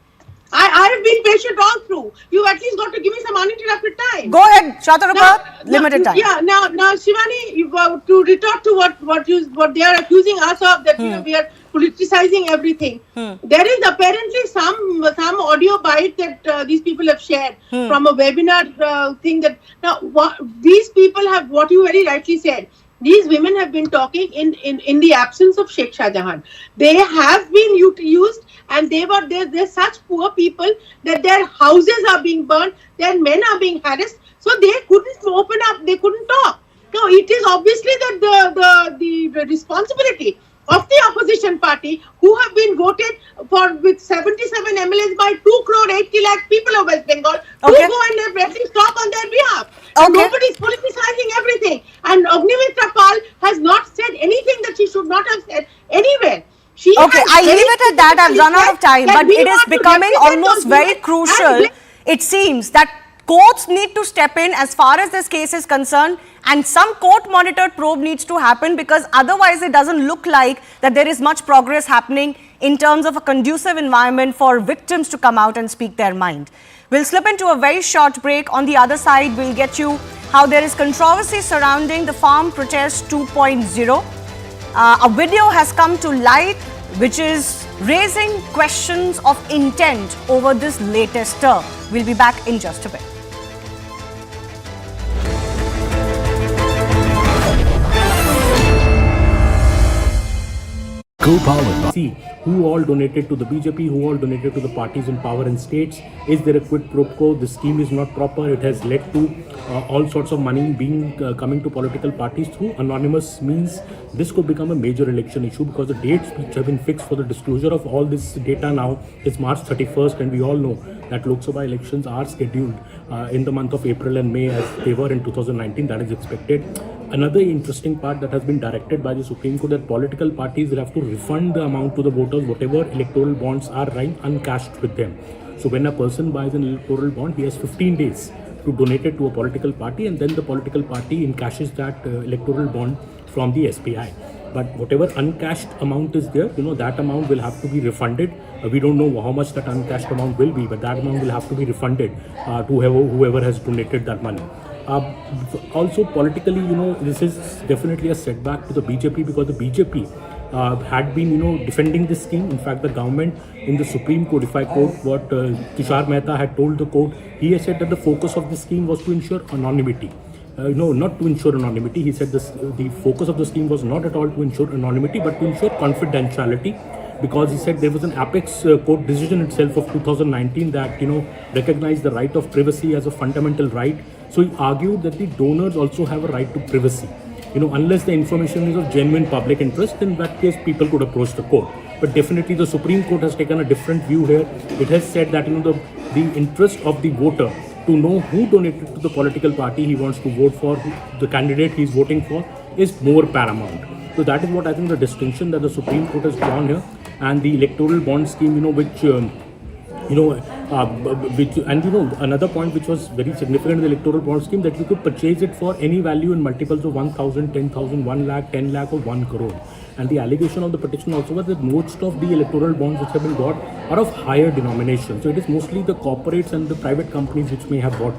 I have been patient all through. You at least got to give me some uninterrupted time. Go ahead, Shatrupa. Limited time. Yeah. Now, Shivani, to retort to what they are accusing us of, that we are politicizing everything. There is apparently some audio bite that these people have shared from a webinar thing. That now these people have, what you very rightly said. These women have been talking in the absence of Sheikh Shah Jahan. They have been used, and they're such poor people that their houses are being burned, their men are being harassed, so they couldn't open up, they couldn't talk. Now it is obviously that the responsibility of the opposition party, who have been voted for with 77 MLAs by 2 crore 80 lakh people of West Bengal, to go and at least talk on their behalf. And nobody is politicizing everything. And Agnimitra Pal has not said anything that she should not have said anywhere. Okay, I leave it at that. I've run out of time, but it is becoming almost very crucial. It seems that courts need to step in as far as this case is concerned, and some court-monitored probe needs to happen, because otherwise it doesn't look like that there is much progress happening in terms of a conducive environment for victims to come out and speak their mind. We'll slip into a very short break. On the other side, we'll get you how there is controversy surrounding the Farm Protest 2.0. A video has come to light which is raising questions of intent over this latest stir. We'll be back in just a bit. Go-powered. See who all donated to the BJP, who all donated to the parties in power in states. Is there a quid pro quo? The scheme is not proper. It has led to all sorts of money being coming to political parties through anonymous means. This could become a major election issue, because the dates which have been fixed for the disclosure of all this data now is March 31st, and we all know that Lok Sabha elections are scheduled in the month of April and May, as they were in 2019. That is expected. Another interesting part that has been directed by the Supreme Court, that political parties will have to refund the amount to the voters, whatever electoral bonds are lying uncashed with them. So when a person buys an electoral bond, he has 15 days to donate it to a political party, and then the political party encashes that electoral bond from the SPI. But whatever uncashed amount is there, that amount will have to be refunded. We don't know how much that uncashed amount will be, but that amount will have to be refunded to whoever has donated that money. Also politically, this is definitely a setback to the BJP, because the BJP had been, defending this scheme. In fact, the government in the Supreme Court, if I quote what Tushar Mehta had told the court, he has said that the focus of the scheme was to ensure anonymity. Not to ensure anonymity. He said the focus of the scheme was not at all to ensure anonymity, but to ensure confidentiality, because he said there was an apex court decision itself of 2019 that, recognized the right of privacy as a fundamental right. So he argued that the donors also have a right to privacy. Unless the information is of genuine public interest, in that case people could approach the court. But definitely the Supreme Court has taken a different view here. It has said that, the interest of the voter to know who donated to the political party he wants to vote for, the candidate he is voting for, is more paramount. So that is what I think the distinction that the Supreme Court has drawn here. And the electoral bond scheme, another point which was very significant in the electoral bond scheme, that you could purchase it for any value in multiples of 1,000, 10,000, 1 lakh, 10 lakh or 1 crore. And the allegation of the petition also was that most of the electoral bonds which have been bought are of higher denomination. So it is mostly the corporates and the private companies which may have bought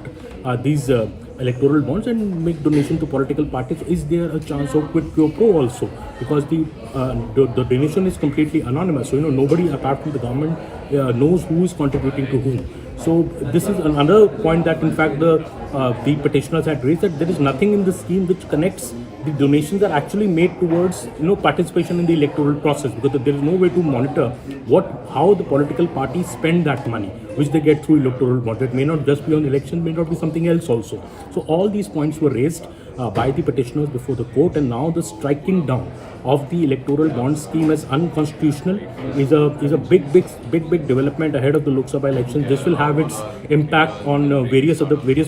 these electoral bonds and make donation to political parties. So is there a chance of quid pro quo also? Because the donation is completely anonymous. So nobody apart from the government knows who is contributing to whom. So this is another point that in fact the petitioners had raised, that there is nothing in the scheme which connects the donations are actually made towards participation in the electoral process, because there is no way to monitor how the political parties spend that money which they get through electoral bond. It may not just be on election, may not be something else also. So all these points were raised by the petitioners before the court, and now the striking down of the electoral bond scheme as unconstitutional is a big development ahead of the Lok Sabha elections. This will have its impact on various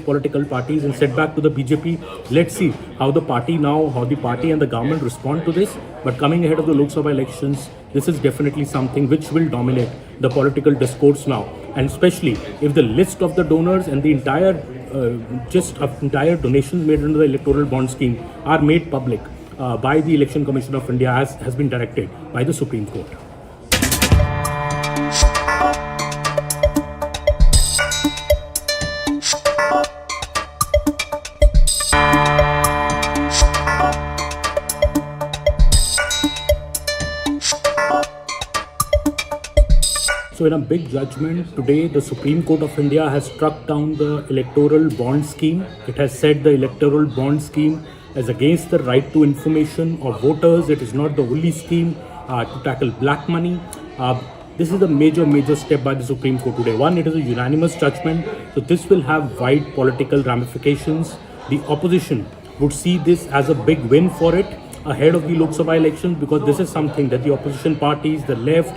political parties and setback to the BJP. Let's see how the party and the government respond to this. But coming ahead of the Lok Sabha elections, this is definitely something which will dominate the political discourse now, and especially if the list of the donors and the entire donations made under the electoral bond scheme are made public by the Election Commission of India, as has been directed by the Supreme Court. So in a big judgment today, the Supreme Court of India has struck down the electoral bond scheme. It has said the electoral bond scheme is against the right to information of voters. It is not the only scheme to tackle black money. This is a major step by the Supreme Court today. One, it is a unanimous judgment, so this will have wide political ramifications. The opposition would see this as a big win for it ahead of the Lok Sabha elections, because this is something that the opposition parties, the left,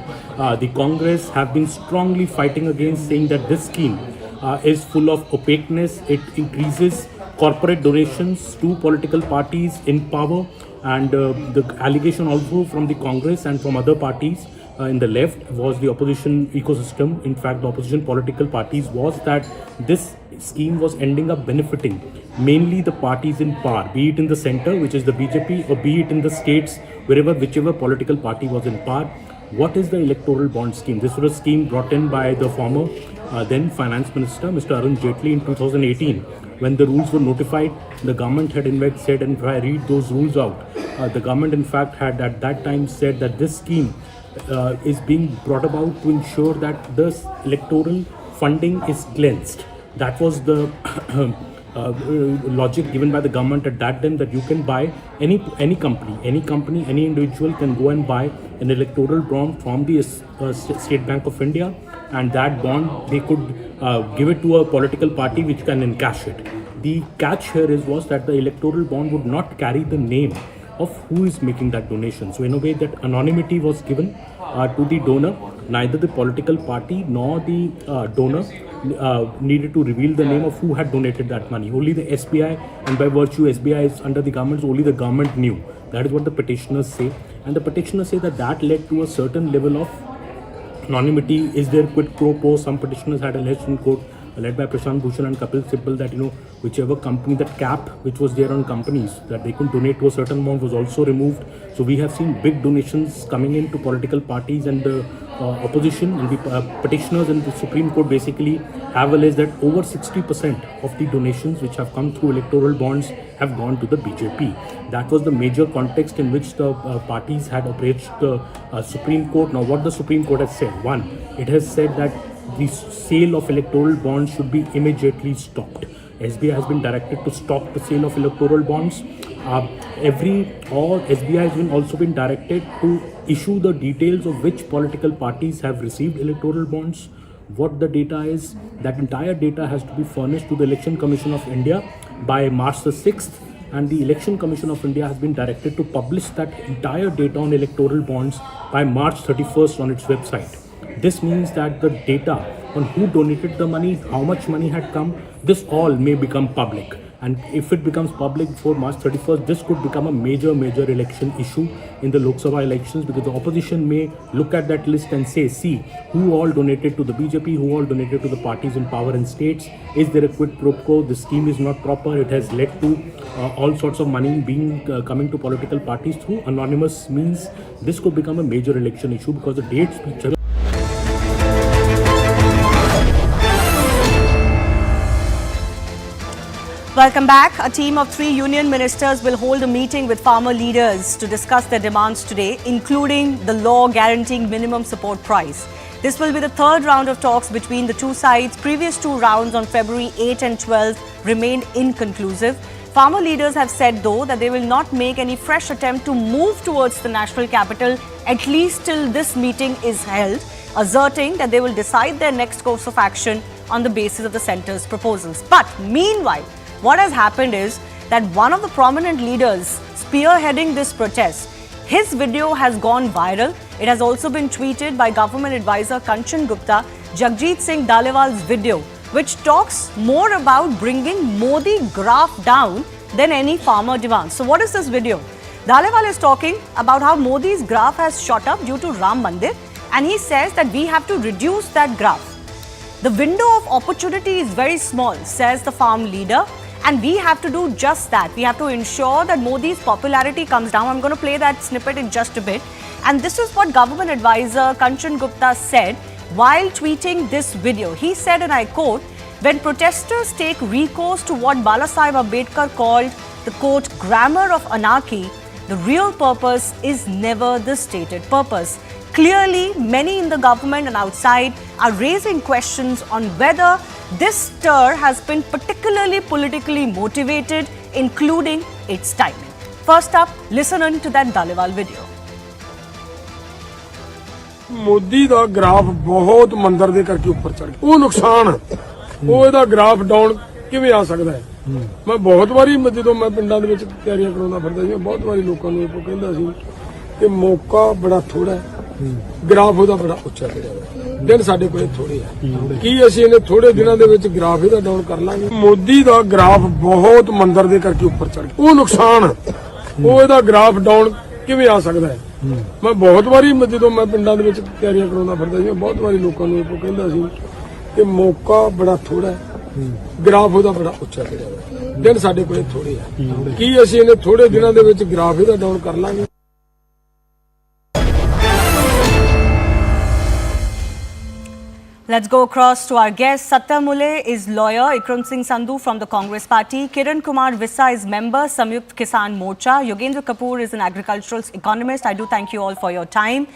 the Congress have been strongly fighting against, saying that this scheme is full of opaqueness. It increases corporate donations to political parties in power. And the allegation also from the Congress and from other parties in the left was the opposition ecosystem. In fact, the opposition political parties was that this scheme was ending up benefiting mainly the parties in power, be it in the center, which is the BJP, or be it in the states, whichever political party was in power. What is the electoral bond scheme? This was a scheme brought in by the former then finance minister, Mr. Arun Jaitley, in 2018. When the rules were notified, the government had in fact said, and if I read those rules out, the government in fact had at that time said that this scheme is being brought about to ensure that the electoral funding is cleansed. That was the logic given by the government at that time, that you can buy any company, any individual can go and buy an electoral bond from the State Bank of India, and that bond they could give it to a political party which can encash it. The catch here was that the electoral bond would not carry the name of who is making that donation. So in a way, that anonymity was given to the donor. Neither the political party nor the donor needed to reveal the name of who had donated that money. Only the SBI, and by virtue SBI is under the government, so only the government knew. That is what the petitioners say. And the petitioners say that led to a certain level of anonymity. Is there quid pro quo? Some petitioners had alleged in court, led by Prashant Bhushan and Kapil Sibal, that whichever company, that cap which was there on companies that they could donate to a certain amount was also removed. So we have seen big donations coming into political parties, and the opposition and the petitioners in the Supreme Court basically have alleged that over 60% of the donations which have come through electoral bonds have gone to the BJP. That was the major context in which the parties had approached the Supreme Court. Now what the Supreme Court has said: one, it has said that the sale of electoral bonds should be immediately stopped. SBI has been directed to stop the sale of electoral bonds. SBI has also been directed to issue the details of which political parties have received electoral bonds, what the data is. That entire data has to be furnished to the Election Commission of India by March the 6th, and the Election Commission of India has been directed to publish that entire data on electoral bonds by March 31st on its website. This means that the data on who donated the money, how much money had come, this all may become public. And if it becomes public before March 31st, this could become a major election issue in the Lok Sabha elections, because the opposition may look at that list and say, see, who all donated to the BJP, who all donated to the parties in power in states. Is there a quid pro quo? The scheme is not proper. It has led to all sorts of money coming to political parties through anonymous means. This could become a major election issue, because the dates feature. Welcome back. A team of 3 union ministers will hold a meeting with farmer leaders to discuss their demands today, including the law guaranteeing minimum support price. This will be the third round of talks between the two sides. Previous 2 rounds on February 8 and 12 remained inconclusive. Farmer leaders have said, though, that they will not make any fresh attempt to move towards the national capital, at least till this meeting is held, asserting that they will decide their next course of action on the basis of the centre's proposals. But meanwhile, what has happened is that one of the prominent leaders spearheading this protest, his video has gone viral. It has also been tweeted by government advisor Kanchan Gupta, Jagjit Singh Dalewal's video, which talks more about bringing Modi graph down than any farmer demands. So what is this video? Dalewal is talking about how Modi's graph has shot up due to Ram Mandir, and he says that we have to reduce that graph. The window of opportunity is very small, says the farm leader. And we have to do just that. We have to ensure that Modi's popularity comes down. I'm going to play that snippet in just a bit. And this is what government advisor Kanchan Gupta said while tweeting this video. He said, and I quote, when protesters take recourse to what Balasaheb Ambedkar called the, quote, grammar of anarchy, the real purpose is never the stated purpose. Clearly, many in the government and outside are raising questions on whether this stir has been particularly politically motivated, including its timing. First up, listen in to that Dalewal video. Modi the graph ਬਹੁਤ ਮੰਦਰ ਦੇ ਕਰਕੇ ਉੱਪਰ ਚੜ ਗਿਆ ਉਹ ਨੁਕਸਾਨ ਉਹ ਇਹਦਾ ਗ੍ਰਾਫ ਡਾਊਨ ਕਿਵੇਂ ਆ ਸਕਦਾ ਹੈ ਮੈਂ ਬਹੁਤ ਵਾਰੀ ਜਦੋਂ ਮੈਂ ਪਿੰਡਾਂ ਦੇ ਵਿੱਚ ਤਿਆਰੀਆਂ ਕਰਾਉਂਦਾ ਫਿਰਦਾ ਸੀ ਬਹੁਤ ਵਾਰੀ ਲੋਕਾਂ ਨੂੰ ਇਹ ਕਹਿੰਦਾ ਸੀ ਕਿ ਮੌਕਾ ਬੜਾ ਥੋੜਾ ਹੈ ਗ੍ਰਾਫ ਉਹਦਾ ਬੜਾ ਉੱਚਾ ਚੜਿਆ ਦਿਨ ਸਾਡੇ ਕੋਲ ਥੋੜੇ ਆ ਕੀ ਅਸੀਂ ਇਹਨੇ ਥੋੜੇ ਦਿਨਾਂ ਦੇ ਵਿੱਚ ਗ੍ਰਾਫ ਇਹਦਾ ਡਾਊਨ ਕਰ ਲਾਂਗੇ ਮੋਦੀ ਦਾ ਗ੍ਰਾਫ ਬਹੁਤ ਮੰਦਰ ਦੇ ਕਰਕੇ ਉੱਪਰ ਚੜ ਗਿਆ ਉਹ ਨੁਕਸਾਨ ਉਹ ਇਹਦਾ ਗ੍ਰਾਫ ਡਾਊਨ ਕਿਵੇਂ ਆ ਸਕਦਾ ਹੈ। ਮੈਂ ਬਹੁਤ ਵਾਰੀ ਜਦੋਂ ਮੈਂ ਪਿੰਡਾਂ ਦੇ ਵਿੱਚ ਤਿਆਰੀਆਂ ਕਰਾਉਂਦਾ ਫਿਰਦਾ ਸੀ, ਬਹੁਤ ਵਾਰੀ ਲੋਕਾਂ ਨੂੰ ਇਹ ਕਹਿੰਦਾ ਸੀ ਕਿ ਮੌਕਾ ਬੜਾ ਥੋੜਾ ਹੈ, ਗ੍ਰਾਫ ਉਹਦਾ ਬੜਾ ਉੱਚਾ ਚੜਿਆ ਹੋਇਆ, ਦਿਨ ਸਾਡੇ ਕੋਲ ਥੋੜੇ ਆ। ਕੀ ਅਸੀਂ ਇਹਨੇ ਥੋੜੇ ਦਿਨਾਂ ਦੇ ਵਿੱਚ ਗ੍ਰਾਫ ਇਹਦਾ ਡਾਊਨ ਕਰ ਲਾਂਗੇ? Let's go across to our guest. Satya Mule is lawyer, Ikram Singh Sandhu from the Congress Party, Kiran Kumar Vissa is member, Samyukt Kisan Morcha, Yogendra Kapoor is an agricultural economist. I do thank you all for your time.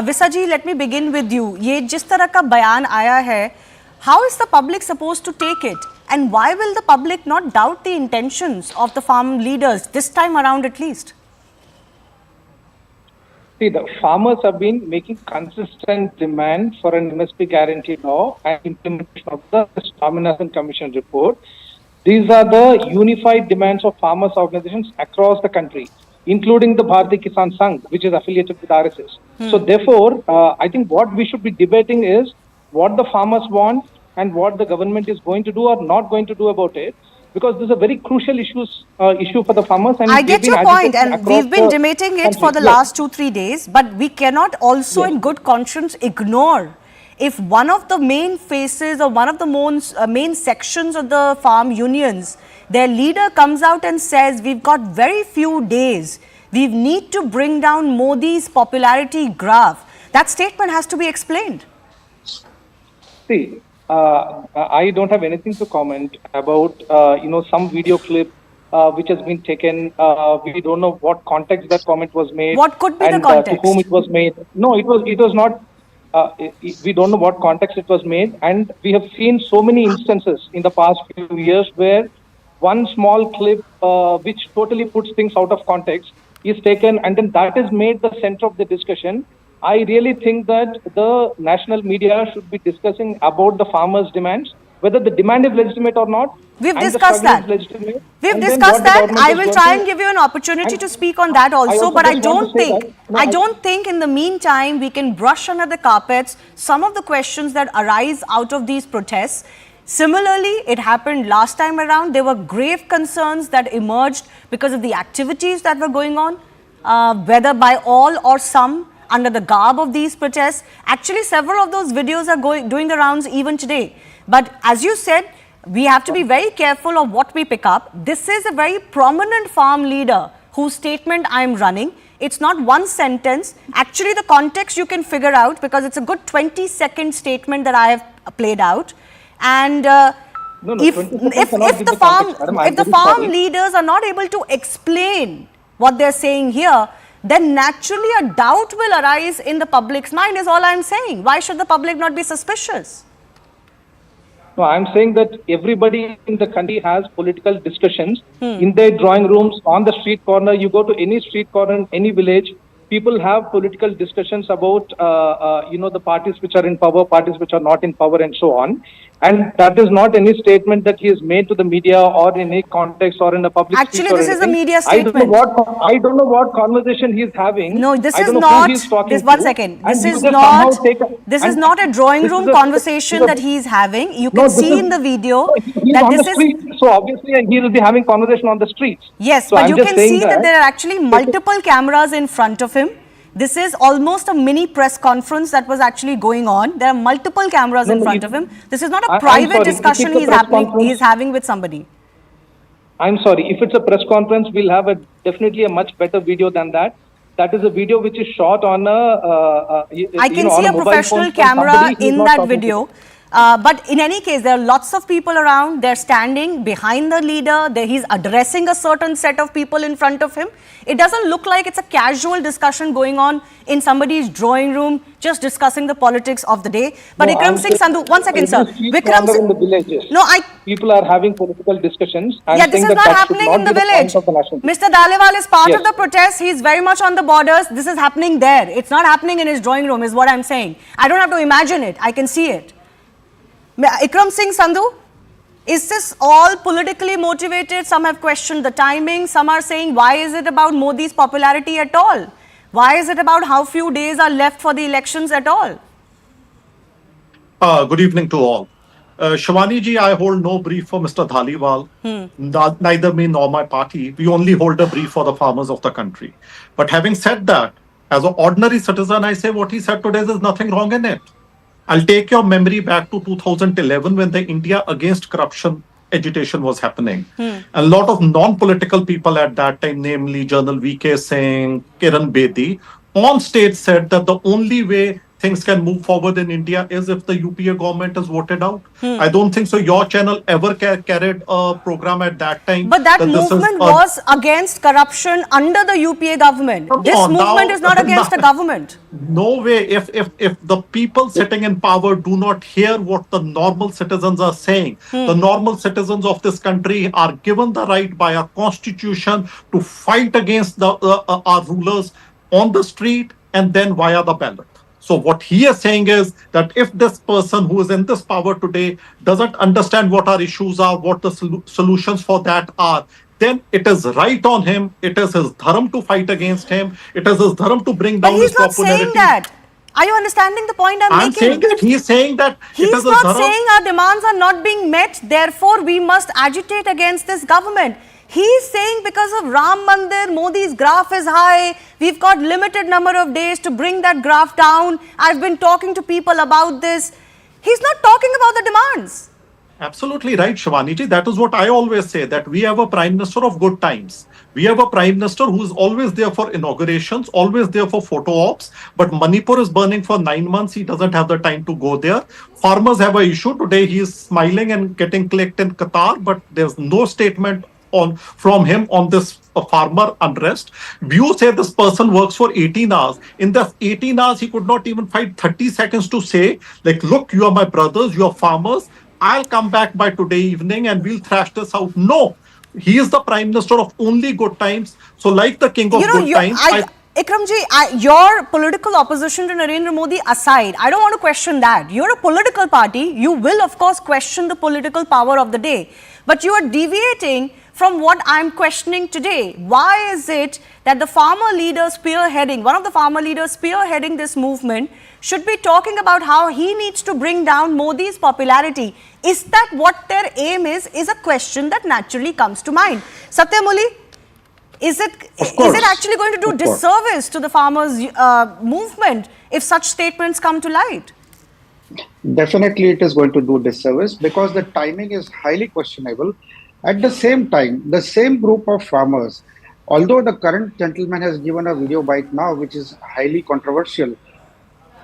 Vissa ji, let me begin with you. ये जिस तरह का बयान आया है, how is the public supposed to take it? And why will the public not doubt the intentions of the farm leaders this time around at least? See, the farmers have been making consistent demand for an MSP guarantee law and implementation of the Swaminathan Commission report. These are the unified demands of farmers organizations across the country, including the Bharatiya Kisan Sangh, which is affiliated with RSS. So therefore, I think what we should be debating is what the farmers want and what the government is going to do or not going to do about it. Because this is a very crucial issue for the farmers. And I get your point, and we've been debating it for the last 2-3 days, but we cannot also in good conscience ignore if one of the main faces or one of the main sections of the farm unions, their leader comes out and says, we've got very few days, we need to bring down Modi's popularity graph. That statement has to be explained. See, I don't have anything to comment about, some video clip which has been taken. We don't know what context that comment was made. What could be the context? To whom it was made. No, it was not. We don't know what context it was made. And we have seen so many instances in the past few years where one small clip which totally puts things out of context is taken, and then that is made the center of the discussion. I really think that the national media should be discussing about the farmers' demands, whether the demand is legitimate or not. We've discussed that. We've discussed that. I will try and give you an opportunity to speak on that also, but I don't think in the meantime we can brush under the carpets some of the questions that arise out of these protests. Similarly, it happened last time around. There were grave concerns that emerged because of the activities that were going on, whether by all or some, under the garb of these protests. Actually, several of those videos are doing the rounds even today. But as you said, we have to be very careful of what we pick up. This is a very prominent farm leader whose statement I am running. It's not one sentence. Actually, the context you can figure out because it's a good 20-second statement that I have played out. And if the farm leaders are not able to explain what they're saying here, then naturally a doubt will arise in the public's mind is all I'm saying. Why should the public not be suspicious? No, I'm saying that everybody in the country has political discussions in their drawing rooms, on the street corner. You go to any street corner in any village, people have political discussions about, the parties which are in power, parties which are not in power and so on. And that is not any statement that he has made to the media or in any context or in a public speech. Actually, this is a media statement. I don't know what conversation he is having. No, this is not. One second. This is not a drawing room conversation that he is having. You can see in the video that this is. So obviously, he will be having conversation on the streets. Yes, but you can see that there are actually multiple cameras in front of him. This is almost a mini press conference that was actually going on. There are multiple cameras in front of him. This is not a private discussion he's having with somebody. I'm sorry. If it's a press conference, we'll have definitely a much better video than that. That is a video which is shot on I can see a professional camera in that video. But in any case, there are lots of people around. They're standing behind the leader. He's addressing a certain set of people in front of him. It doesn't look like it's a casual discussion going on in somebody's drawing room, just discussing the politics of the day. But no, Ikram Singh Sandhu, one second, sir. Vikram in the villages. No, people are having political discussions. Yeah, this is not happening in the village. Mr. Dalewal is part of the protest. He's very much on the borders. This is happening there. It's not happening in his drawing room, is what I'm saying. I don't have to imagine it. I can see it. Ikram Singh Sandhu, is this all politically motivated? Some have questioned the timing. Some are saying, why is it about Modi's popularity at all? Why is it about how few days are left for the elections at all? Good evening to all. Shivani ji, I hold no brief for Mr. Dhaliwal. Neither me nor my party. We only hold a brief for the farmers of the country. But having said that, as an ordinary citizen, I say what he said today, there's nothing wrong in it. I'll take your memory back to 2011 when the India Against Corruption agitation was happening. A lot of non-political people at that time, namely General V.K. Singh, Kiran Bedi, on stage said that the only way things can move forward in India is if the UPA government is voted out. I don't think so. Your channel ever carried a program at that time. But that movement was against corruption under the UPA government. This movement is not against the government. No way. If the people sitting in power do not hear what the normal citizens are saying, the normal citizens of this country are given the right by our constitution to fight against our rulers on the street and then via the ballot. So what he is saying is that if this person who is in this power today doesn't understand what our issues are, what the solutions for that are, then it is right on him. It is his dharma to fight against him. It is his dharma to bring down his popularity. But he's not saying that. Are you understanding the point I'm making? I'm saying that he's saying that he's not saying our demands are not being met. Therefore, we must agitate against this government. He's saying because of Ram Mandir, Modi's graph is high. We've got limited number of days to bring that graph down. I've been talking to people about this. He's not talking about the demands. Absolutely right, Shivani ji. That is what I always say, that we have a prime minister of good times. We have a prime minister who is always there for inaugurations, always there for photo ops. But Manipur is burning for 9 months. He doesn't have the time to go there. Farmers have an issue. Today he is smiling and getting clicked in Qatar, but there's no statement from him on this farmer unrest. You say this person works for 18 hours. In the 18 hours, he could not even find 30 seconds to say, like, look, you are my brothers, you are farmers. I'll come back by today evening and we'll thrash this out. No, he is the prime minister of only good times. So like the king of good times. Ikramji, your political opposition to Narendra Modi aside, I don't want to question that. You're a political party. You will, of course, question the political power of the day. But you are deviating from what I'm questioning today. Why is it that the farmer leader spearheading, one of the farmer leaders spearheading this movement, should be talking about how he needs to bring down Modi's popularity? Is that what their aim is a question that naturally comes to mind. Satyamuli, is it actually going to do disservice to the farmers' movement if such statements come to light? Definitely it is going to do disservice because the timing is highly questionable. At the same time, the same group of farmers, although the current gentleman has given a video bite now, which is highly controversial,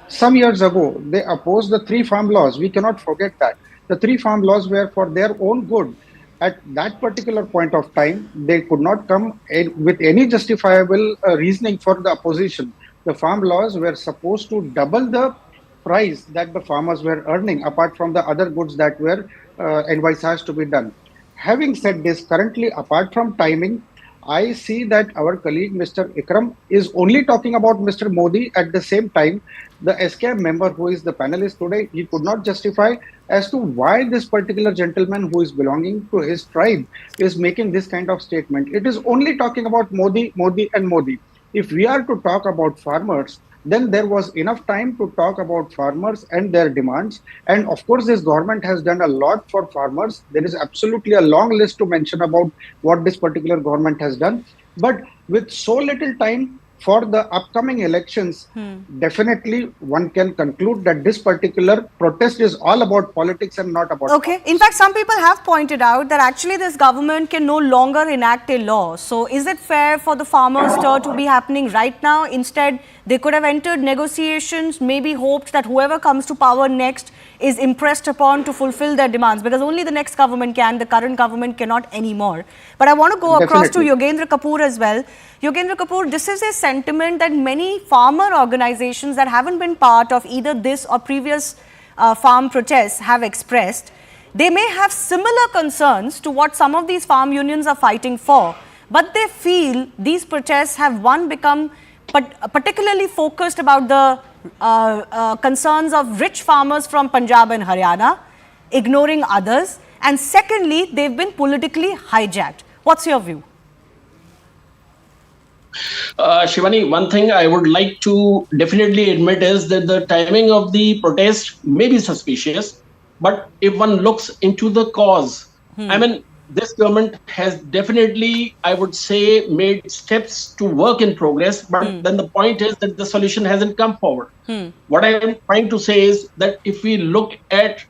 some years ago, they opposed the 3 farm laws. We cannot forget that. The 3 farm laws were for their own good. At that particular point of time, they could not come with any justifiable reasoning for the opposition. The farm laws were supposed to double the price that the farmers were earning, apart from the other goods that were envisaged to be done. Having said this, currently, apart from timing, I see that our colleague Mr. Ikram is only talking about Mr. Modi. At the same time, the SKM member who is the panelist today, he could not justify as to why this particular gentleman who is belonging to his tribe is making this kind of statement. It is only talking about Modi, Modi and Modi. If we are to talk about farmers, then there was enough time to talk about farmers and their demands. And of course, this government has done a lot for farmers. There is absolutely a long list to mention about what this particular government has done. But with so little time for the upcoming elections, definitely one can conclude that this particular protest is all about politics and not about politics. In fact, some people have pointed out that actually this government can no longer enact a law. So is it fair for the farmers' stir to be happening right now? Instead, they could have entered negotiations, maybe hoped that whoever comes to power next is impressed upon to fulfill their demands, because only the next government can, the current government cannot anymore. But I want to go across to Yogendra Kapoor as well. Yogendra Kapoor, this is a sentiment that many farmer organizations that haven't been part of either this or previous farm protests have expressed. They may have similar concerns to what some of these farm unions are fighting for, but they feel these protests have, one, become particularly focused about the concerns of rich farmers from Punjab and Haryana, ignoring others, and secondly, they've been politically hijacked. What's your view? Shivani, one thing I would like to definitely admit is that the timing of the protest may be suspicious. But if one looks into the cause, I mean, this government has definitely, I would say, made steps to work in progress. But then the point is that the solution hasn't come forward. What I am trying to say is that if we look at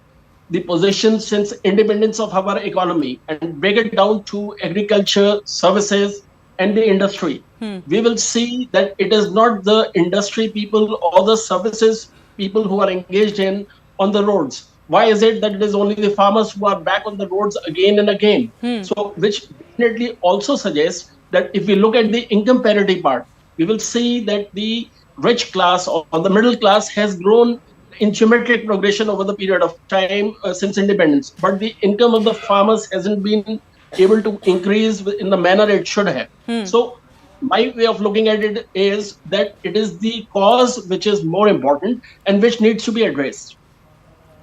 the position since independence of our economy and break it down to agriculture, services, and the industry, we will see that it is not the industry people or the services people who are engaged in on the roads. Why is it that it is only the farmers who are back on the roads again and again? So, which definitely also suggests that if we look at the income parity part, we will see that the rich class or the middle class has grown in geometric progression over the period of time since independence, but the income of the farmers hasn't been able to increase in the manner it should have. So my way of looking at it is that it is the cause which is more important and which needs to be addressed.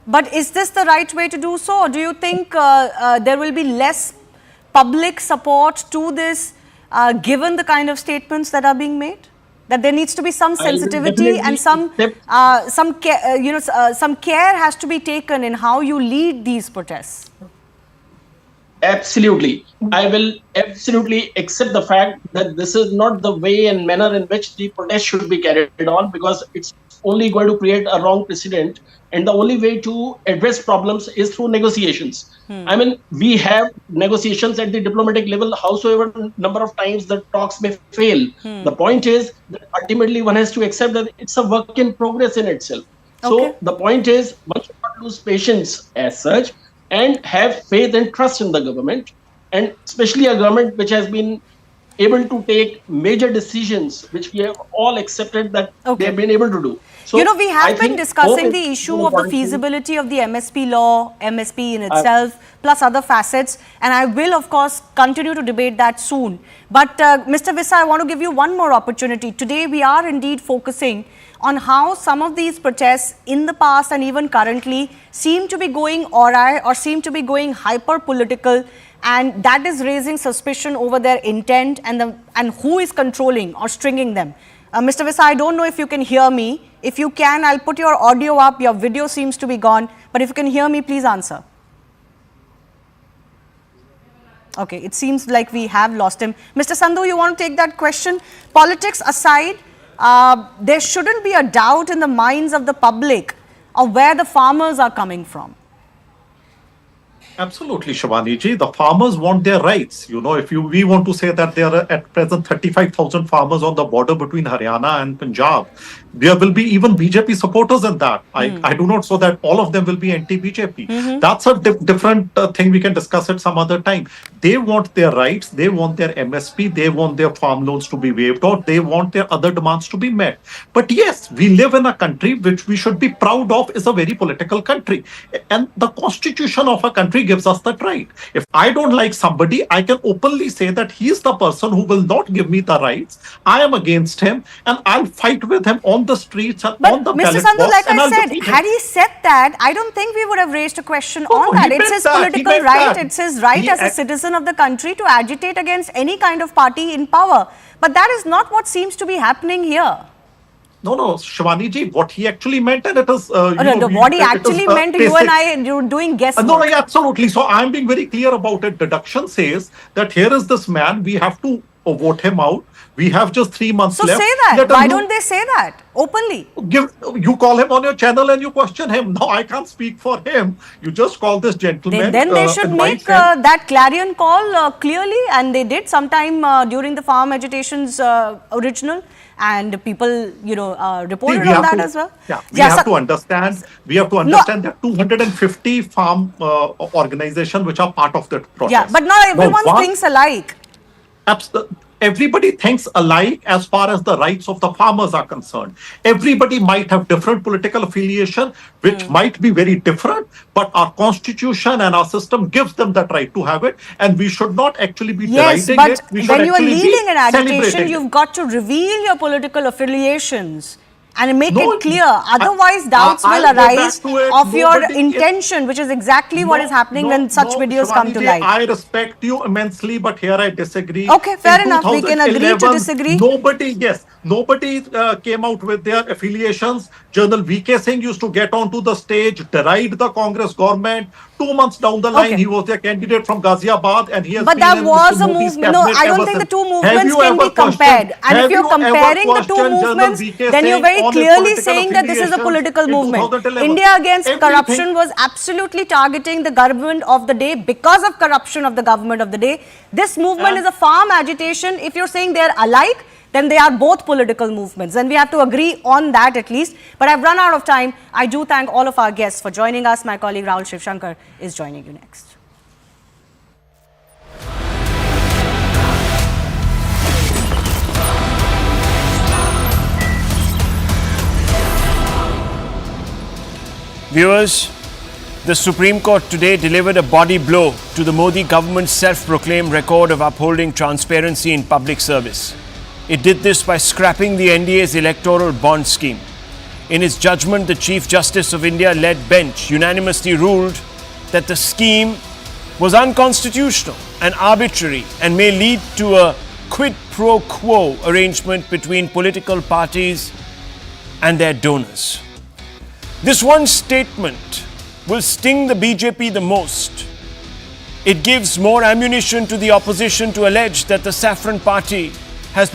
But is this the right way to do so, or do you think there will be less public support to this given the kind of statements that are being made? That there needs to be some sensitivity and some care has to be taken in how you lead these protests. Absolutely. I will absolutely accept the fact that this is not the way and manner in which the protest should be carried on, because it's only going to create a wrong precedent. And the only way to address problems is through negotiations. I mean, we have negotiations at the diplomatic level, howsoever number of times the talks may fail. The point is that ultimately one has to accept that it's a work in progress in itself. So the point is one should not lose patience as such and have faith and trust in the government, and especially a government which has been able to take major decisions which we have all accepted that they have been able to do. So we have been discussing the issue of the feasibility of the MSP law, MSP in itself, plus other facets, and I will of course continue to debate that soon. But Mr. Visa, I want to give you one more opportunity. Today we are indeed focusing on how some of these protests in the past and even currently seem to be going awry or seem to be going hyper political, and that is raising suspicion over their intent and who is controlling or stringing them. Mr. Visa, I don't know if you can hear me. If you can, I'll put your audio up. Your video seems to be gone, but if you can hear me, please answer. Okay, it seems like we have lost him. Mr. Sandhu, you want to take that question? Politics aside, there shouldn't be a doubt in the minds of the public of where the farmers are coming from. Absolutely, Shivani ji. The farmers want their rights. We want to say that there are at present 35,000 farmers on the border between Haryana and Punjab. There will be even BJP supporters in that. I do not say that all of them will be anti-BJP. That's a different thing. We can discuss it some other time. They want their rights. They want their MSP. They want their farm loans to be waived off. They want their other demands to be met. But yes, we live in a country which we should be proud of is a very political country. And the constitution of a country gives us that right. If I don't like somebody, I can openly say that he is the person who will not give me the rights. I am against him and I'll fight with him on the streets and on the ballot box. Mr. Sandhu, like I said, had he said that, I don't think we would have raised a question on that. It's his political right. It's his right as a citizen of the country to agitate against any kind of party in power. But that is not what seems to be happening here. No, Shivani ji, what he actually meant, and it is... what he actually meant, you and I, you're doing guesswork. No, absolutely. So I'm being very clear about it. Deduction says that here is this man, we have to vote him out. We have just 3 months left. So say that. Why don't they say that openly? You call him on your channel and you question him. No, I can't speak for him. You just call this gentleman. Then they should make that clarion call clearly, and they did sometime during the farm agitations original. And people, reported on that as well. Yeah, we have to understand. We have to understand that 250 farm organizations which are part of that protest. Yeah, but not everyone thinks alike. Everybody thinks alike as far as the rights of the farmers are concerned. Everybody might have different political affiliation, which might be very different, but our constitution and our system gives them that right to have it, and we should not actually be deriding it. When you are leading an agitation, you've got to reveal your political affiliations. and make it clear. Otherwise, doubts will arise of your intention, which is exactly what is happening when such videos come to light. I respect you immensely, but here I disagree. Okay, fair enough. We can agree to disagree. Nobody came out with their affiliations. General VK Singh used to get onto the stage, deride the Congress government. 2 months down the line, he was their candidate from Ghaziabad, and he has but been that in was Mr. a Modi's movement. No, cabinet I don't ever think the since. two movements can be compared. And if you're comparing the two movements, then you're very clearly saying that this is a political movement. India Against Corruption was absolutely targeting the government of the day because of corruption of the government of the day. This movement is a farm agitation. If you're saying they're alike, then they are both political movements, and we have to agree on that at least. But I've run out of time. I do thank all of our guests for joining us. My colleague Rahul Shivshankar is joining you next. Viewers, the Supreme Court today delivered a body blow to the Modi government's self-proclaimed record of upholding transparency in public service. It did this by scrapping the NDA's electoral bond scheme. In its judgment, the Chief Justice of India-led bench unanimously ruled that the scheme was unconstitutional and arbitrary and may lead to a quid pro quo arrangement between political parties and their donors. This one statement will sting the BJP the most. It gives more ammunition to the opposition to allege that the Saffron Party